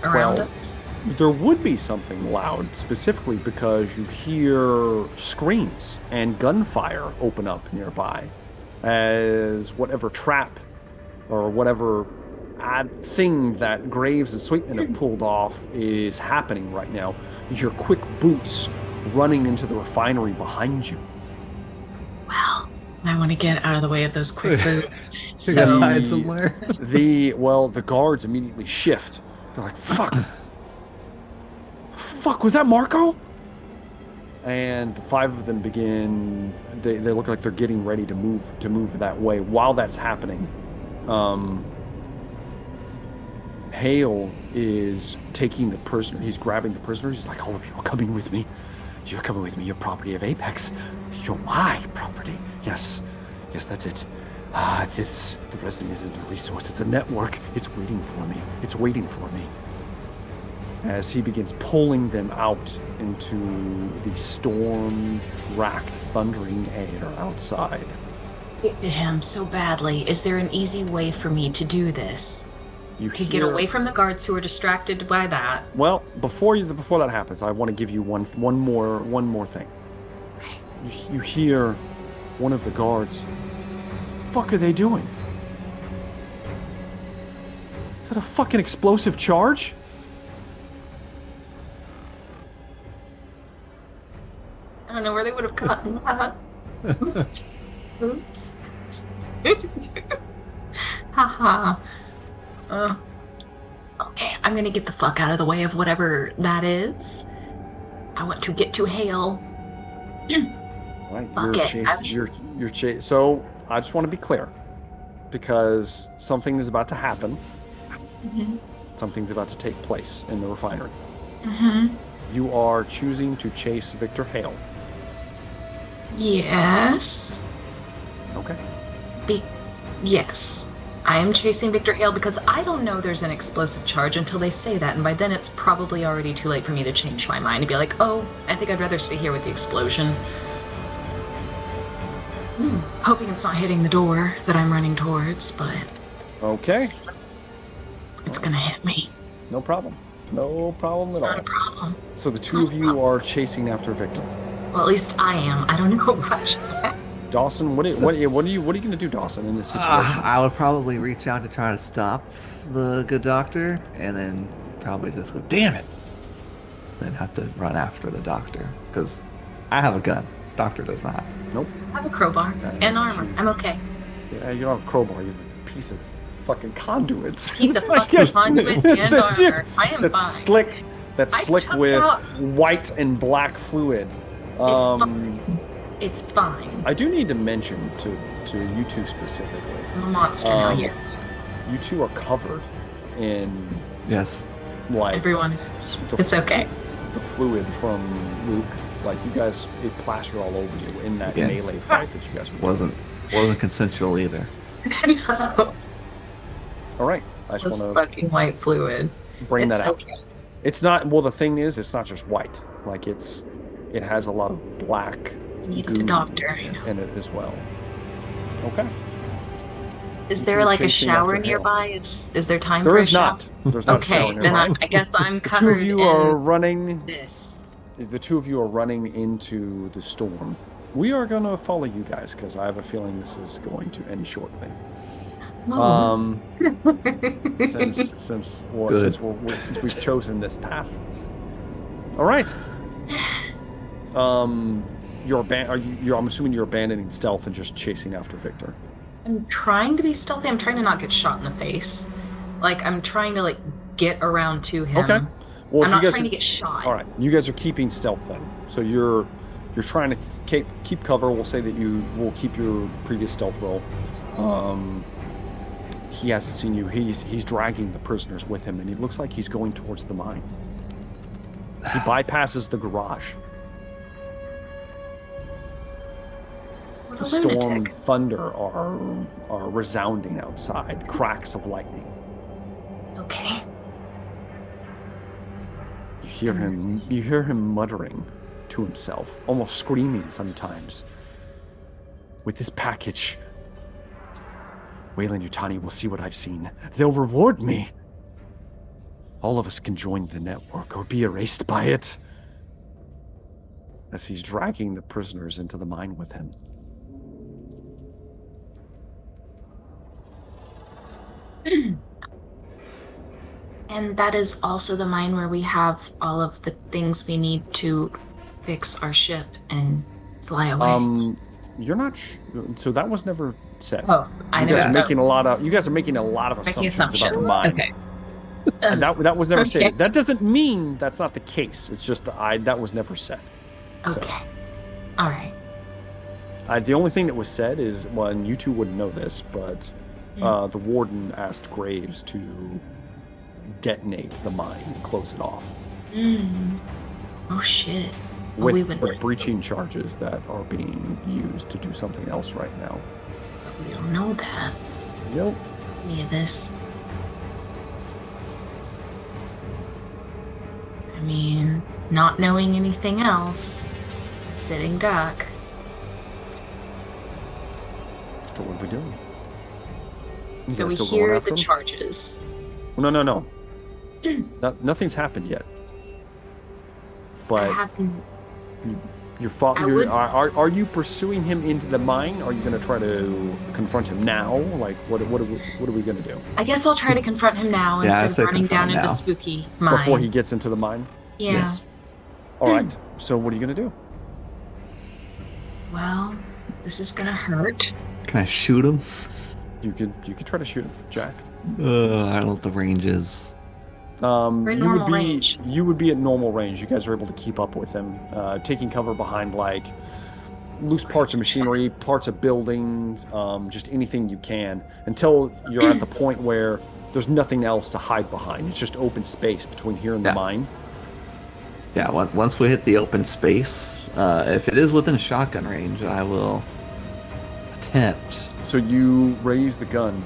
around us? There would be something loud, specifically because you hear screams and gunfire open up nearby as whatever trap or whatever odd thing that Graves and Sweetman have pulled off is happening right now. You hear quick boots running into the refinery behind you. Well, I want to get out of the way of those quick boots. You gotta So, hide somewhere. The guards immediately shift. They're like, fuck, was that Marco? And the 5 of them begin, they look like they're getting ready to move that way. While that's happening, Hale is taking the prisoner. He's grabbing the prisoners. He's like, all of you are coming with me. You're coming with me. You're property of Apex. You're my property. Yes, that's it. The president isn't a resource. It's a network. It's waiting for me. As he begins pulling them out into the storm-racked, thundering air outside. hate him so badly. Is there an easy way for me to do this? To get away from the guards who are distracted by that. Well, before that happens, I want to give you one more thing. Okay. You hear one of the guards. What the fuck are they doing? Is that a fucking explosive charge? I don't know where they would have gotten that. Oops. Haha. Okay, I'm gonna get the fuck out of the way of whatever that is. I want to get to Hale. Right, Fuck it. you're chasing. So I just want to be clear, because something is about to happen. Mm-hmm. Something's about to take place in the refinery. Mm-hmm. You are choosing to chase Victor Hale. Yes. Okay. Yes. I am chasing Victor Hale because I don't know there's an explosive charge until they say that, and by then it's probably already too late for me to change my mind and be like, oh, I think I'd rather stay here with the explosion. Hoping it's not hitting the door that I'm running towards, but Okay. it's gonna hit me. No problem. No problem It's at all. not a problem. So the two of you are chasing after Victor. Well, at least I am. I don't know about Dawson, what are you going to do, Dawson, in this situation? I would probably reach out to try to stop the good doctor, and then probably just go, damn it! Then have to run after the doctor, because I have a gun. Doctor does not. Nope. I have a crowbar and armor. I'm okay. Yeah, you don't have a crowbar. You have a piece of fucking conduits. Piece of fucking conduit and That's armor. I am That's fine. slick. That's I slick took with out- white and black fluid. It's fine. I do need to mention to you two specifically. I'm a monster now, yes. You two are covered in Yes. like Everyone is. It's okay. the fluid from Luke. Like you guys, it plastered all over you in that Yeah. melee fight that you guys were doing. Wasn't consensual either. All right, I just This want to fucking white fluid. bring that It's out. okay. It's not. Well, the thing is, it's not just white. Like it has a lot of black. I need goo a doctor. in it as well. Okay. Is You there two like a chasing shower after Hale. nearby? Is there time There for a is shower? not. There's not a shower Okay, then nearby. I guess I'm The two covered of you in are running. this. The two of you are running into the storm. We are gonna follow you guys because I have a feeling this is going to end shortly. Oh. Since we've chosen this path. All right. I'm assuming you're abandoning stealth and just chasing after Victor. I'm trying to be stealthy. I'm trying to not get shot in the face. Like I'm trying to like get around to him. Okay. Well, I'm if not you guys trying are, to get shot. all right, you guys are keeping stealth then. So you're trying to keep cover. We'll say that you will keep your previous stealth roll. He hasn't seen you. He's dragging the prisoners with him, and he looks like he's going towards the mine. He bypasses the garage. What The a storm lunatic. and thunder are resounding outside. Cracks of lightning. Okay. You hear him muttering to himself, almost screaming sometimes. With this package, Weyland-Yutani will see what I've seen. They'll reward me. All of us can join the network or be erased by it. As he's dragging the prisoners into the mine with him. And that is also the mine where we have all of the things we need to fix our ship and fly away. You're not. So that was never said. Oh, I You never. guys are making a lot of. You guys are making a lot of making assumptions about the assumptions. mine. Okay. And that was never Okay. stated. That doesn't mean that's not the case. It's just that was never said. So, Okay. All right. the only thing that was said is, well, and you two wouldn't know this, but the warden asked Graves to detonate the mine and close it off Oh shit. Oh, with we the would. breaching charges that are being used to do something else right now. We don't know that. Yep. Any of this. I mean, not knowing anything else. Sitting duck. So what are we doing? You So guys we still going hear after the him? charges. No. Nothing's happened yet. I But haven't. are you pursuing him into the mine? Are you going to try to confront him now? Like, what are we going to do I guess I'll try to confront him now Yeah, I instead say of running confront down him into now. spooky mine. before he gets into the mine? Yeah. Yes. All right. So what are you going to do? Well, this is gonna hurt. Can I shoot him? You could try to shoot him, Jack. I don't know what the range is. We're in normal range. You would be at normal range. You guys are able to keep up with him, taking cover behind like loose parts of machinery, parts of buildings, just anything you can, until you're at the point where there's nothing else to hide behind. It's just open space between here and the Yeah. mine. Yeah, once we hit the open space, if it is within shotgun range, I will attempt. So you raise the gun,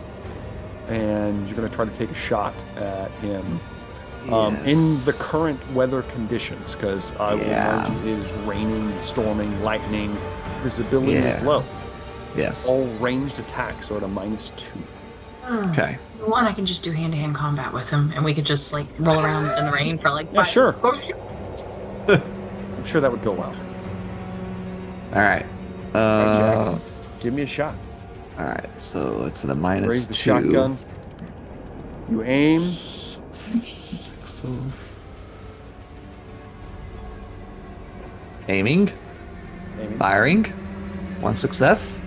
and you're going to try to take a shot at him. In the current weather conditions, because I will remind you, it is raining, storming, lightning, visibility is low. Yes. All ranged attacks are at a -2. Okay. One, I can just do hand-to-hand combat with him, and we could just like roll around in the rain for like Yeah, 5 sure. I'm sure that would go well. All right. Jack. Give me a shot. All right. So it's at a -2. Raise the shotgun. You aim. So aiming, firing, 1 success.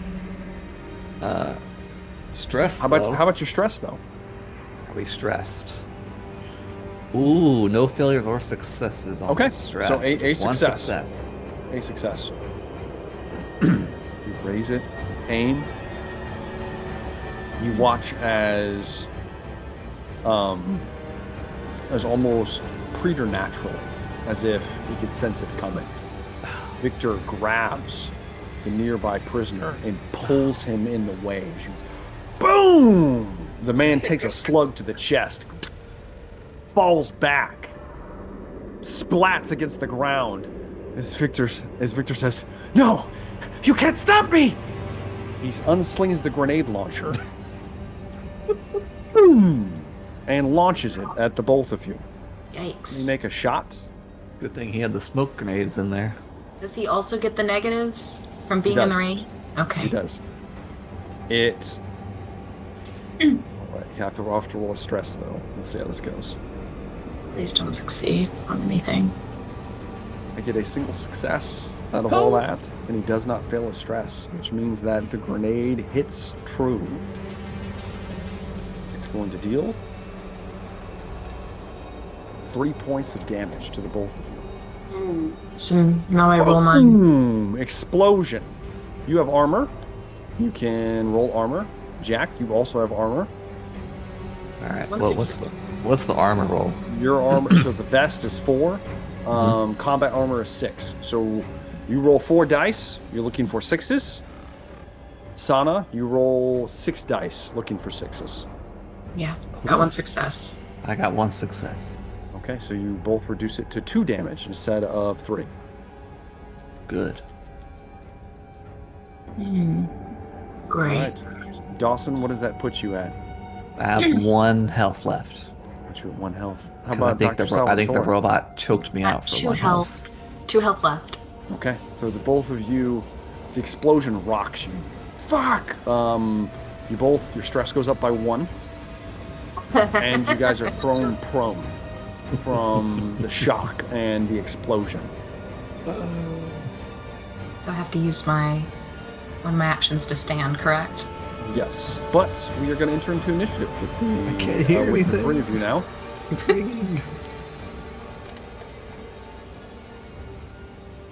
Stress. How about your stress though? Are we stressed? Ooh, no failures or successes on Okay, the stress. so a Just one success. success. A success. You raise it, aim. You watch as almost preternatural, as if he could sense it coming. Victor grabs the nearby prisoner and pulls him in the way. As you, boom! The man takes a slug to the chest, falls back, splats against the ground as Victor says, "No, you can't stop me!" He unslings the grenade launcher Boom! And launches it at the both of you. Yikes. You make a shot. Good thing he had the smoke grenades in there. Does he also get the negatives from being in the range? Okay. He does. It. Alright, you have to roll a stress though. Let's see how this goes. Please don't succeed on anything. I get a single success out of all that, and he does not fail a stress, which means that the grenade hits true. It's going to deal 3 points of damage to the both of you. So now I roll mine. Boom! Explosion. You have armor. You can roll armor. Jack, you also have armor. All right. What's the armor roll? Your armor. So the vest is 4. Combat armor is 6. So you roll 4 dice. You're looking for 6s. Sana, you roll 6 dice, looking for 6s. Yeah, got 1 success. I got 1 success. Okay, so you both reduce it to 2 damage instead of 3. Good. Great. All right. Dawson, what does that put you at? I have 1 health left. Put you at 1 health. How 'Cause about I think Dr. I think the Salvatore? robot choked me out for 2 1 health. 2 health left. Okay, so the both of you, the explosion rocks you. Fuck! You both, your stress goes up by 1, and you guys are thrown prone from the shock and the explosion. So I have to use one of my actions to stand, correct? Yes, but we are going to enter into initiative with I can't hear with the anything. 3 of you now. It's ringing.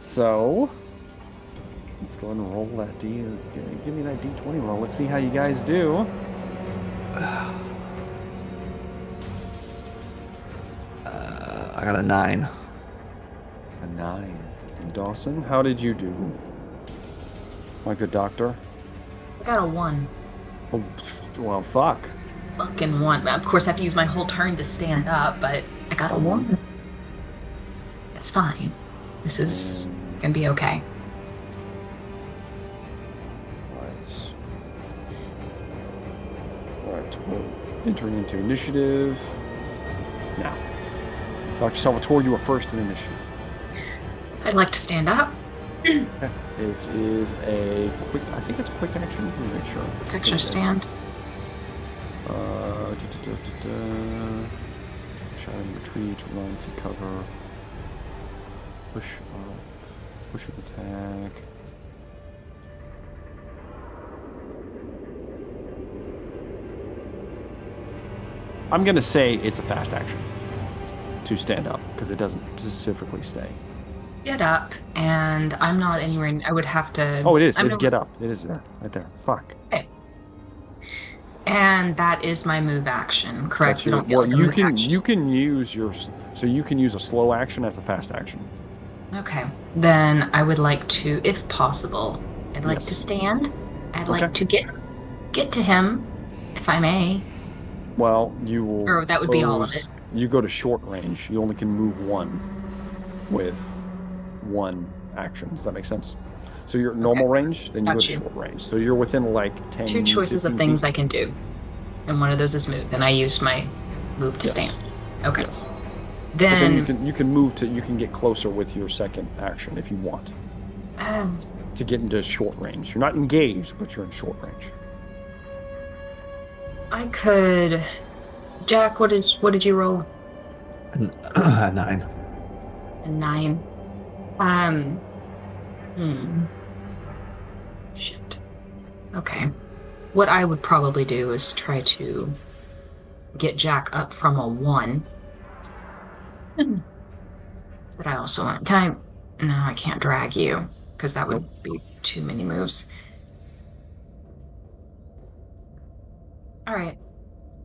So, let's go ahead and roll that D. Give me that D20 roll. Let's see how you guys do. I got a 9. A 9. And Dawson, how did you do? My good doctor. I got a 1. Oh, well, fuck. Fucking 1. Of course, I have to use my whole turn to stand up, but I got a 1. It's fine. This is gonna be okay. Alright, we're entering into initiative. Now, Dr. Salvatore, you are first in initiative. I'd like to stand up. Okay. It is a quick, I think it's a quick action. Let me make sure. It's extra stand. Shot and retreat, run, seek cover. Push up, push up attack. I'm gonna say it's a fast action to stand up because it doesn't specifically stay. Get up, and I'm not anywhere. I would have to. Oh, it is. I'm It's nowhere- get up. It is there, right there. Fuck. Okay. And that is my move action, correct? That's We your, don't get well, like a you move can action. you can use your so you can use a slow action as a fast action. Okay. Then I would like to, if possible, I'd like Yes. to stand. I'd Okay. like to get to him, if I may. Well, you will. Or that would be all of pose- it. You go to short range. You only can move 1 with 1 action. Does that make sense? So you're at normal range, then you go Got to you. short range. So you're within like 10. 2 choices of 15 things feet. I can do, and one of those is move. And I used my move to Yes. stand. Okay. Yes. But then Then, you can move to you can get closer with your second action if you want to get into short range. You're not engaged, but you're in short range. I could. Jack, what did you roll? A 9. A 9. Shit. Okay. What I would probably do is try to get Jack up from a 1. But I also want. Can I? No, I can't drag you because that would be too many moves. All right.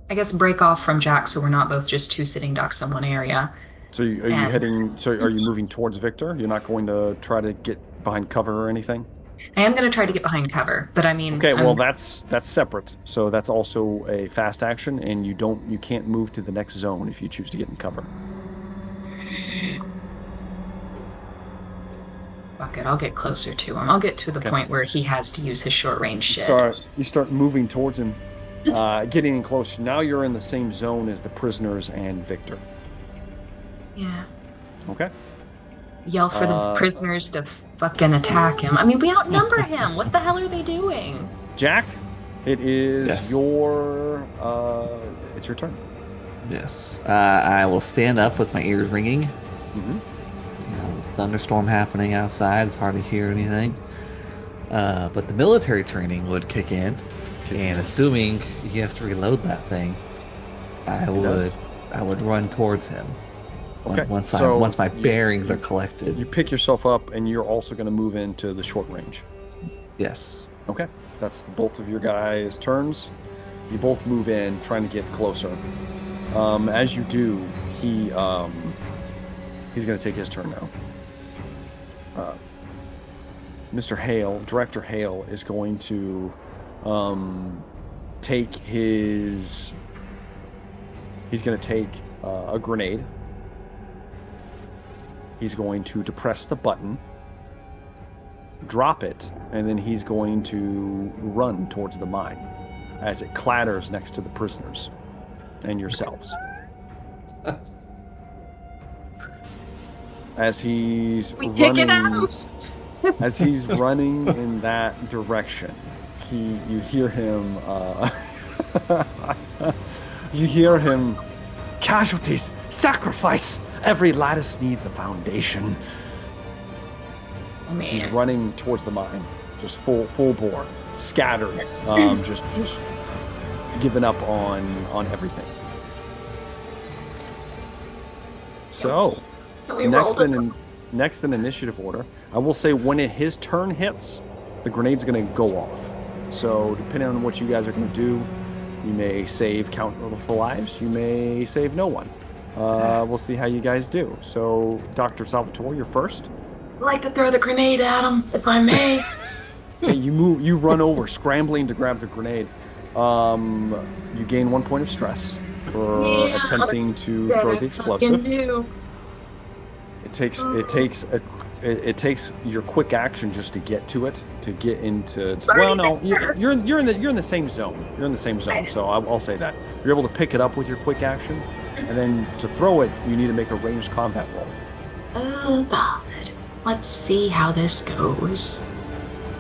I guess break off from Jack so we're not both just 2 sitting ducks in one area. So are you And- heading? So are you moving towards Victor? You're not going to try to get behind cover or anything? I am going to try to get behind cover, but I mean. Okay, I'm- well that's separate. So that's also a fast action, and you can't move to the next zone if you choose to get in cover. Fuck it, I'll get closer to him. I'll get to the point where he has to use his short range shit. You start moving towards him, getting in close. Now you're in the same zone as the prisoners and Victor. Yeah. Okay. Yell for the prisoners to fucking attack him. I mean, we outnumber him. What the hell are they doing? Jack, it is Yes. it's your turn. Yes. I will stand up with my ears ringing. Mm-hmm. Thunderstorm happening outside. It's hard to hear anything. But the military training would kick in, and assuming he has to reload that thing, I would run towards him. Okay. Once my bearings are collected. You pick yourself up, and you're also going to move into the short range. Yes. Okay. That's both of your guys' turns. You both move in, trying to get closer. As you do, he's going to take his turn now. Mr. Hale, Director Hale, is going to take his... He's going to take a grenade. He's going to depress the button, drop it, and then he's going to run towards the mine as it clatters next to the prisoners and yourselves. As he's running, as he's running in that direction, you hear him. You hear him. Casualties, sacrifice. Every lattice needs a foundation. Man. He's running towards the mine, just full bore, scattered, just giving up on everything. So. Next in initiative order, I will say when his turn hits, the grenade's going to go off. So depending on what you guys are going to do, you may save countless lives, you may save no one. We'll see how you guys do. So Dr. Salvatore, you're first. I'd like to throw the grenade at him, if I may. Okay, you run over, scrambling to grab the grenade. You gain 1 point of stress for attempting to throw the explosive. It takes your quick action just to get to it, to get into. Well, no, you're in the same zone. You're in the same zone, so I'll say that you're able to pick it up with your quick action, and then to throw it, you need to make a ranged combat roll. Oh God, let's see how this goes.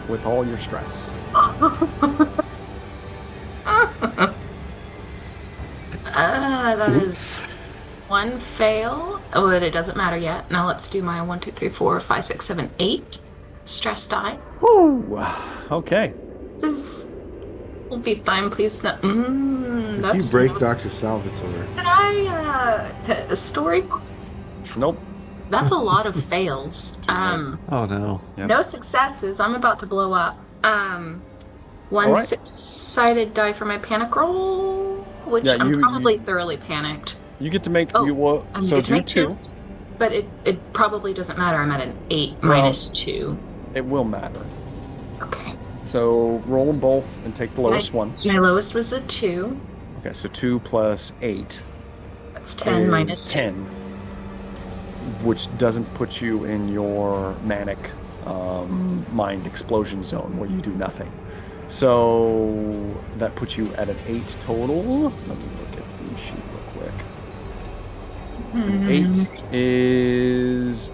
With all your stress. That is one fail. Oh, but it doesn't matter yet. Now let's do my 1, 2, 3, 4, 5, 6, 7, 8 stress die. Woo! Okay. This will be fine, please. No. If you break Dr. Salvatore. Can I, story? Nope. That's a lot of fails. Oh no. Yep. No successes. I'm about to blow up. One right. 6-sided die for my panic roll, which I'm probably thoroughly panicked. You get to make I'm so get to do make 2. But it probably doesn't matter. I'm at an 8 minus 2. It will matter. Okay. So roll them both and take the lowest one. My lowest was a 2. Okay, so 2 plus 8. That's 10 minus 10, which doesn't put you in your manic mind explosion zone where you do nothing. So that puts you at an 8 total. Let me look at the sheet real quick. 8 is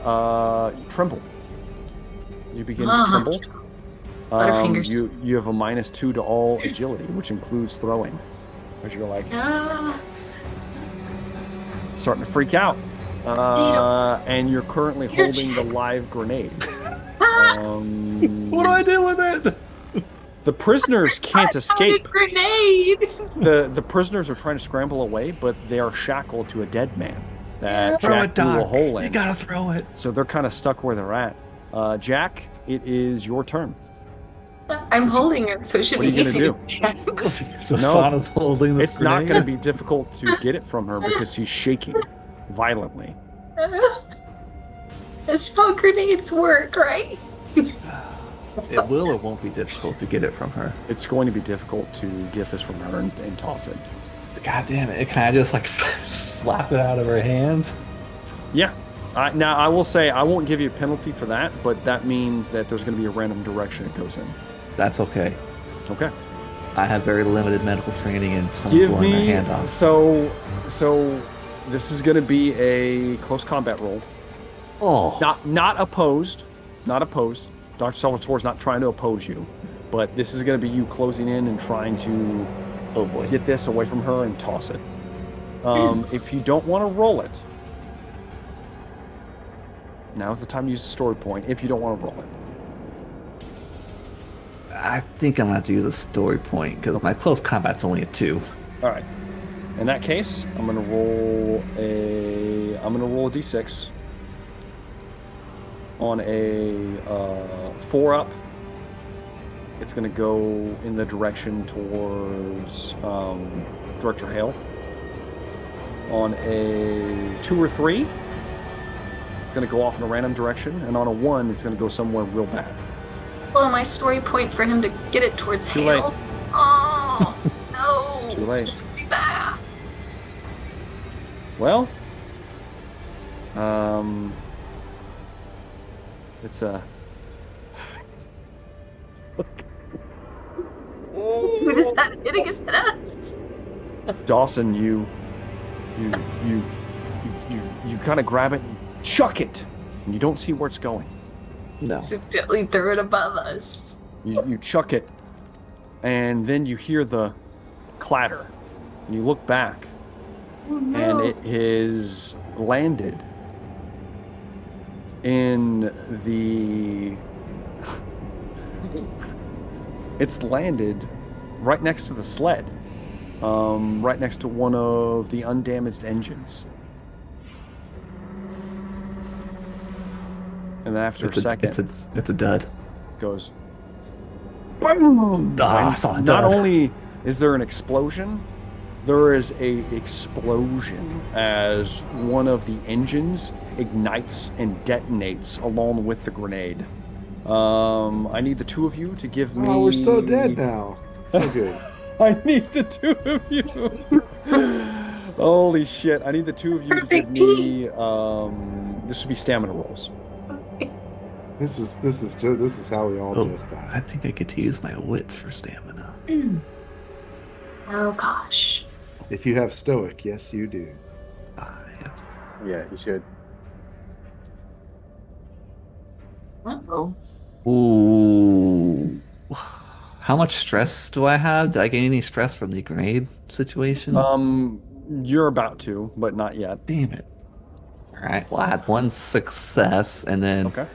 tremble. You begin to tremble. Butterfingers. You have a -2 to all agility, which includes throwing. As you're like starting to freak out. And you're currently holding the live grenade. What do I do with it? The prisoners can't escape. Grenade. The prisoners are trying to scramble away, but they are shackled to a dead man that Jack blew a hole in. You gotta throw it. So they're kind of stuck where they're at. Jack, it is your turn. I'm holding it, so it should be What are you easy gonna to do? So Sana's holding the It's not going to be difficult to get it from her because she's shaking violently. That's how grenades work, right? It will or won't be difficult to get it from her. It's going to be difficult to get this from her and toss it. God damn it. Can I just like slap it out of her hand? Yeah. Now, I will say I won't give you a penalty for that, but that means that there's going to be a random direction it goes in. That's okay. Okay. I have very limited medical training and someone Give blowing me their hand off. so this is going to be a close combat roll. Oh. Not opposed. Not opposed. Dr. Salvatore's not trying to oppose you, but this is going to be you closing in and trying to Oh boy. get this away from her and toss it. If you don't want to roll it, now's the time to use the story point. If you don't want to roll it. I think I'm gonna have to use a story point because my close combat's only a 2. All right. In that case, I'm gonna roll a d6 on a 4 up. It's gonna go in the direction towards Director Hale. On a 2 or 3, it's gonna go off in a random direction, and on a 1, it's gonna go somewhere real bad. Well, my story point for him to get it towards Too Hale. late. Oh, no. It's too late. Just be bad. Well, it's a. What is that hitting his ass? Dawson, you kind of grab it, and chuck it, and you don't see where it's going. No. Accidentally threw it above us. You chuck it, and then you hear the clatter. And you look back, Oh, no. and it is landed in the. It's landed right next to the sled, right next to one of the undamaged engines. And then after a second, it's a dud. it goes. Boom! Ah, And I saw a not dud. only is there an explosion, there is a explosion as one of the engines ignites and detonates along with the grenade. I need the two of you to give me. Oh, we're so dead now. So good. I need the two of you. Holy shit! I need the two of you to give Perfect me. This would be stamina rolls. This is how we all just I die. think I get to use my wits for stamina. Oh, gosh. If you have stoic, yes, you do. Yeah. Yeah, you should. Uh-oh. Ooh. How much stress do I have? Did I gain any stress from the grenade situation? You're about to, but not yet. Damn it. Alright, well I had 1 success and then Okay.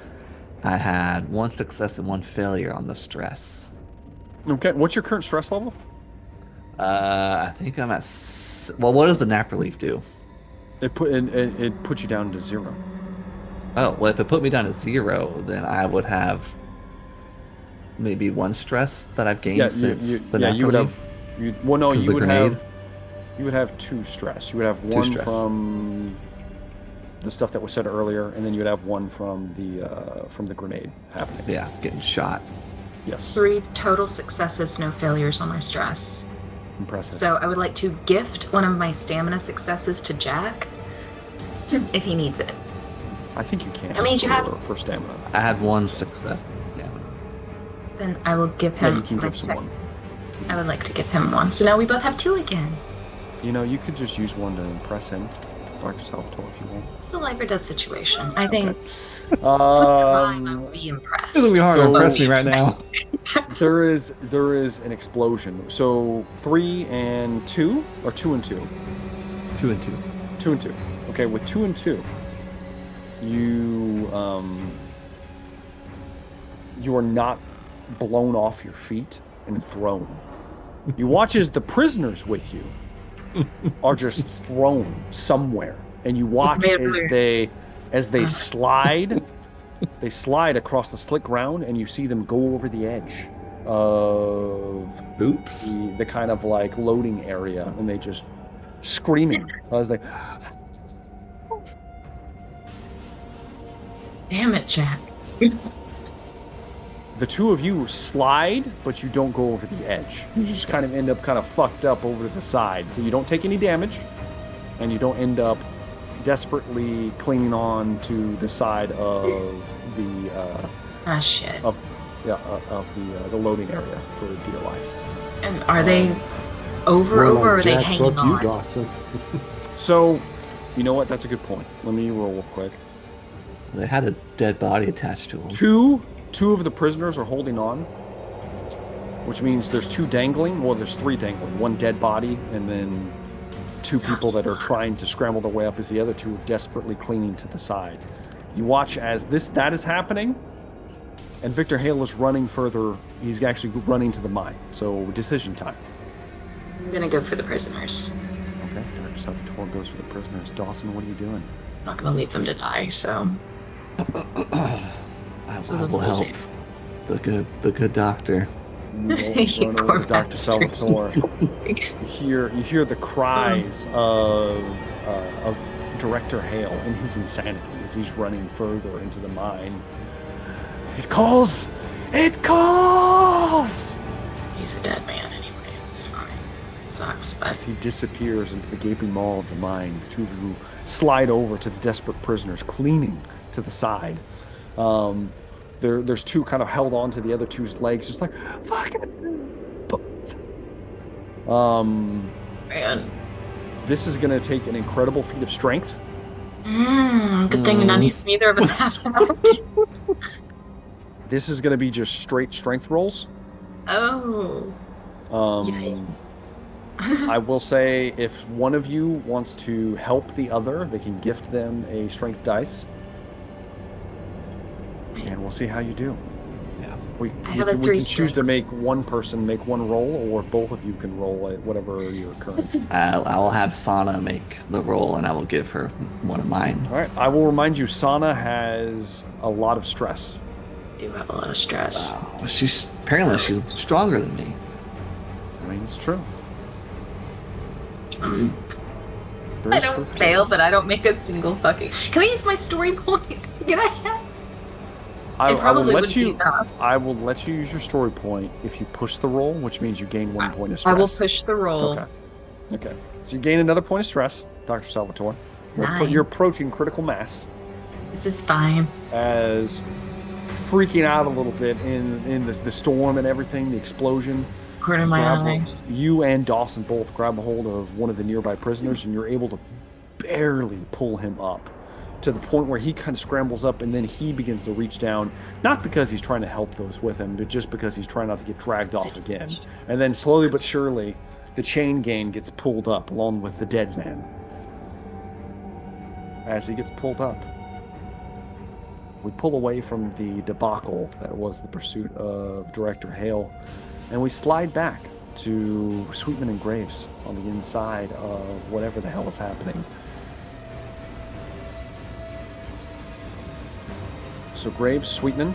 I had 1 success and 1 failure on the stress. Okay. What's your current stress level? I think I'm at well, what does the nap relief do? It put you down to 0. Oh, well if it put me down to 0, then I would have maybe 1 stress that I've gained since the nap you would relief. have. Well, no, 'Cause you the would grenade? have. You would have 2 stress. You would have 2 one stress. from the stuff that was said earlier, and then you would have 1 from the grenade happening. Yeah, getting shot. Yes. 3 total successes, no failures on my stress. Impressive. So I would like to gift one of my stamina successes to Jack if he needs it. I think you can. I mean, you have- for stamina. I had 1 success. Yeah. Then I will give Yeah, him you can my give someone. I would like to give him 1. So now we both have 2 again. You know, you could just use 1 to impress him, Dr. Salvatore, if you want. It's a life or death situation. I think Okay. if we survive, I will be impressed. It's gonna be hard to So- impress me right now. There is an explosion. So 3 and 2, or 2 and 2. 2 and 2. 2 and 2. Okay, with 2 and 2, you are not blown off your feet and thrown. You watch as the prisoners with you are just thrown somewhere, and you watch as they slide. They slide across the slick ground, and you see them go over the edge of Oops. the kind of like loading area, and they just screaming. I was like, Damn it, Jack. the two of you slide, but you don't go over the edge. You just kind of end up kind of fucked up over to the side. So you don't take any damage, and you don't end up desperately clinging on to the side of the shit. of the loading area for dear life. And are they over, More or like are they Jack, hanging fuck you, on? Dawson. So, you know what? That's a good point. Let me roll real quick. They had a dead body attached to them. Two of the prisoners are holding on, which means there's two dangling. Well, there's three dangling. One dead body, and then two people that are trying to scramble their way up as the other two are desperately clinging to the side. You watch as that is happening, and Victor Hale is running further. He's actually running to the mine. So decision time. I'm gonna go for the prisoners. Okay, Dr. Salvatore goes for the prisoners. Dawson, what are you doing? I'm not gonna leave them to die, so. I will help the good doctor. You run over to Dr. Salvatore. You hear the cries of Director Hale in his insanity as he's running further into the mine. It calls! It calls! He's a dead man anyway. It's fine. It sucks, but As he disappears into the gaping maw of the mine, the two of you slide over to the desperate prisoners, clinging to the side. There's two kind of held on to the other two's legs, just like, fucking. man. This is going to take an incredible feat of strength. Good thing neither of us have that. This is going to be just straight strength rolls. Oh. I will say, if one of you wants to help the other, they can gift them a strength dice. And we'll see how you do. Yeah. We have a can 3 choose to strength. make one person make one roll, or both of you can roll at whatever your current. I will have Sana make the roll, and I will give her one of mine. All right. I will remind you, Sana has a lot of stress. You have a lot of stress. Wow. She's stronger than me. I mean, it's true. I There is don't truth to fail, this. but I don't make a single fucking. Can I use my story point? Can I? I It will probably let wouldn't be you. enough. I will let you use your story point if you push the roll, which means you gain 1 point of I stress. will push the roll. Okay. Okay. So you gain another point of stress, Dr. Salvatore. Nine. You're approaching critical mass This is fine. as freaking out a little bit in the storm and everything, the explosion. Quarter my Grab eyes. You and Dawson both grab a hold of one of the nearby prisoners, and you're able to barely pull him up to the point where he kind of scrambles up, and then he begins to reach down, not because he's trying to help those with him, but just because he's trying not to get dragged off again. And then slowly but surely, the chain gang gets pulled up along with the dead man. As he gets pulled up, we pull away from the debacle that was the pursuit of Director Hale, and we slide back to Sweetman and Graves on the inside of whatever the hell is happening. So Graves, Sweetman,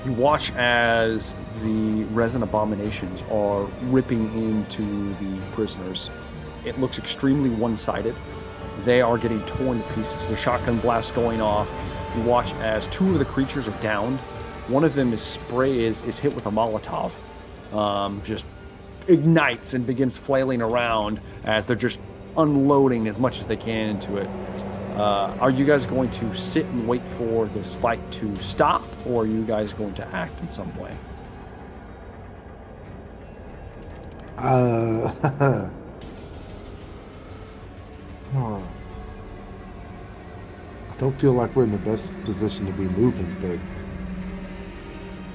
you watch as the resin abominations are ripping into the prisoners. It looks extremely one-sided. They are getting torn to pieces. The shotgun blasts going off. You watch as two of the creatures are downed. One of them is hit with a Molotov. Just ignites and begins flailing around as they're just unloading as much as they can into it. Are you guys going to sit and wait for this fight to stop, or are you guys going to act in some way? I don't feel like we're in the best position to be moving, but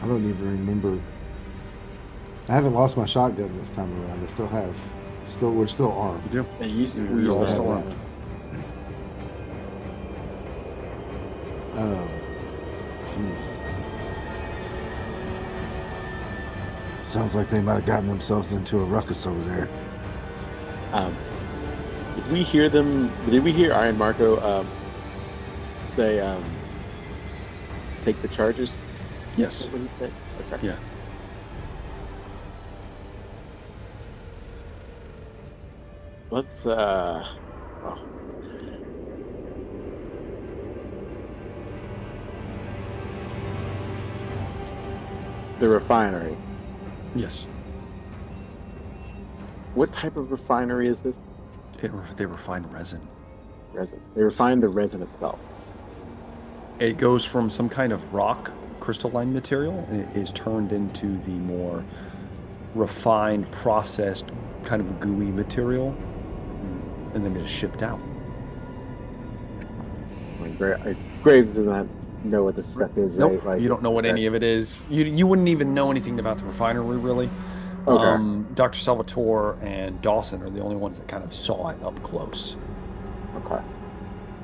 I don't even remember. I haven't lost my shotgun this time around. I still have. We're still armed. You do? And you used to, You're we used to all have still that. armed. Jeez. Sounds like they might have gotten themselves into a ruckus over there. Did we hear them? Did we hear Iron Marco say, "Take the charges"? Yes. What did he say? Okay. Yeah. Let's. The refinery. Yes. What type of refinery is this? They refine resin. resin. They refine the resin itself. It goes from some kind of rock crystalline material and it is turned into the more refined, processed, kind of gooey material, and then it is shipped out. I mean, Graves does not know what this stuff is, Nope, right? Like, you don't know what any of it is. You wouldn't even know anything about the refinery, really. Okay. Dr. Salvatore and Dawson are the only ones that kind of saw it up close. Okay.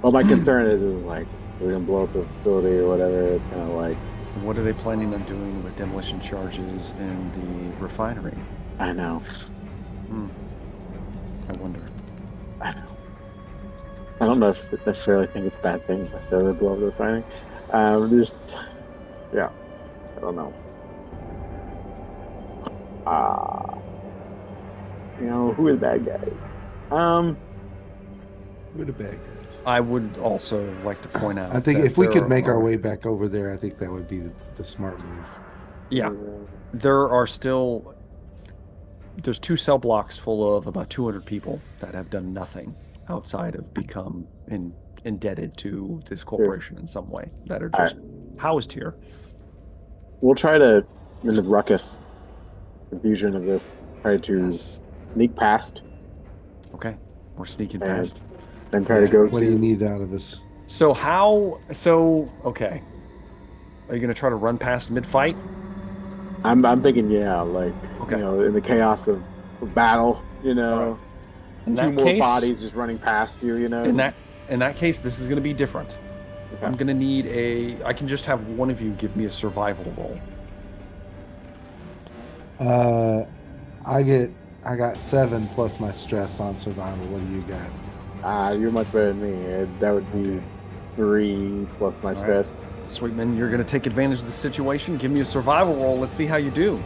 Well, my concern is like, we're gonna blow up the facility or whatever. It's kind of like, What are they planning on doing with demolition charges in the refinery? I know. I wonder. I know. I don't know if necessarily think it's a bad thing necessarily blow up the refinery. Just, yeah, I don't know. Who are the bad guys? We're the bad guys. I would also like to point out. I think that if we there could make our are- way back over there, I think that would be the smart move. Yeah, there are still. There's 2 cell blocks full of about 200 people that have done nothing outside of become indebted to this corporation in some way, that are just housed here. We'll try to, in the ruckus, confusion of this, try to Yes. sneak past Okay, we're sneaking And- past. and try to go What to. do you need out of us? Okay. Are you gonna try to run past mid-fight? I'm thinking, yeah, like Okay. in the chaos of battle, In 2 that more case, bodies just running past you, in that case, this is gonna be different. Okay. I'm gonna need I can just have one of you give me a survival roll. I got 7 plus my stress on survival. What do you got? You're much better than me. That would be 3 plus my right. stress. Sweetman, you're gonna take advantage of the situation. Give me a survival roll. Let's see how you do.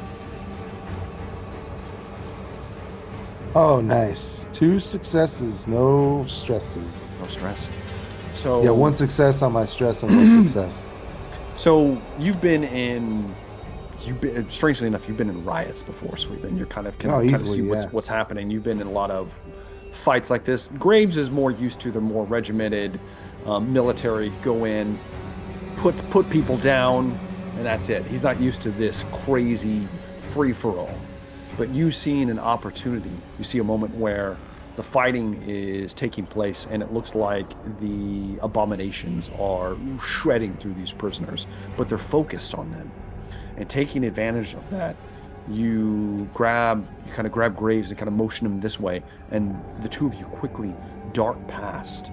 Oh, nice. 2 successes, no stresses. No stress. So Yeah, 1 success on my stress and 1 success. So strangely enough, you've been in riots before, Sweetman. You're kind of can kind of easily, see yeah. what's happening. You've been in a lot of fights like this. Graves is more used to the more regimented military. Go in, put people down, and that's it. He's not used to this crazy free for all. But you've seen an opportunity. You see a moment where the fighting is taking place, and it looks like the abominations are shredding through these prisoners, but they're focused on them. And taking advantage of that, you kind of grab Graves and kind of motion him this way, and the 2 of you quickly dart past.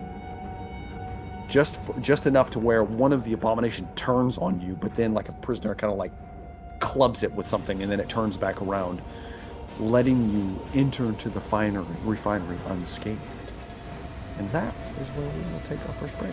Just enough to where one of the abomination turns on you, but then like a prisoner kind of like clubs it with something, and then it turns back around, letting you enter into the refinery unscathed. And that is where we will take our first break.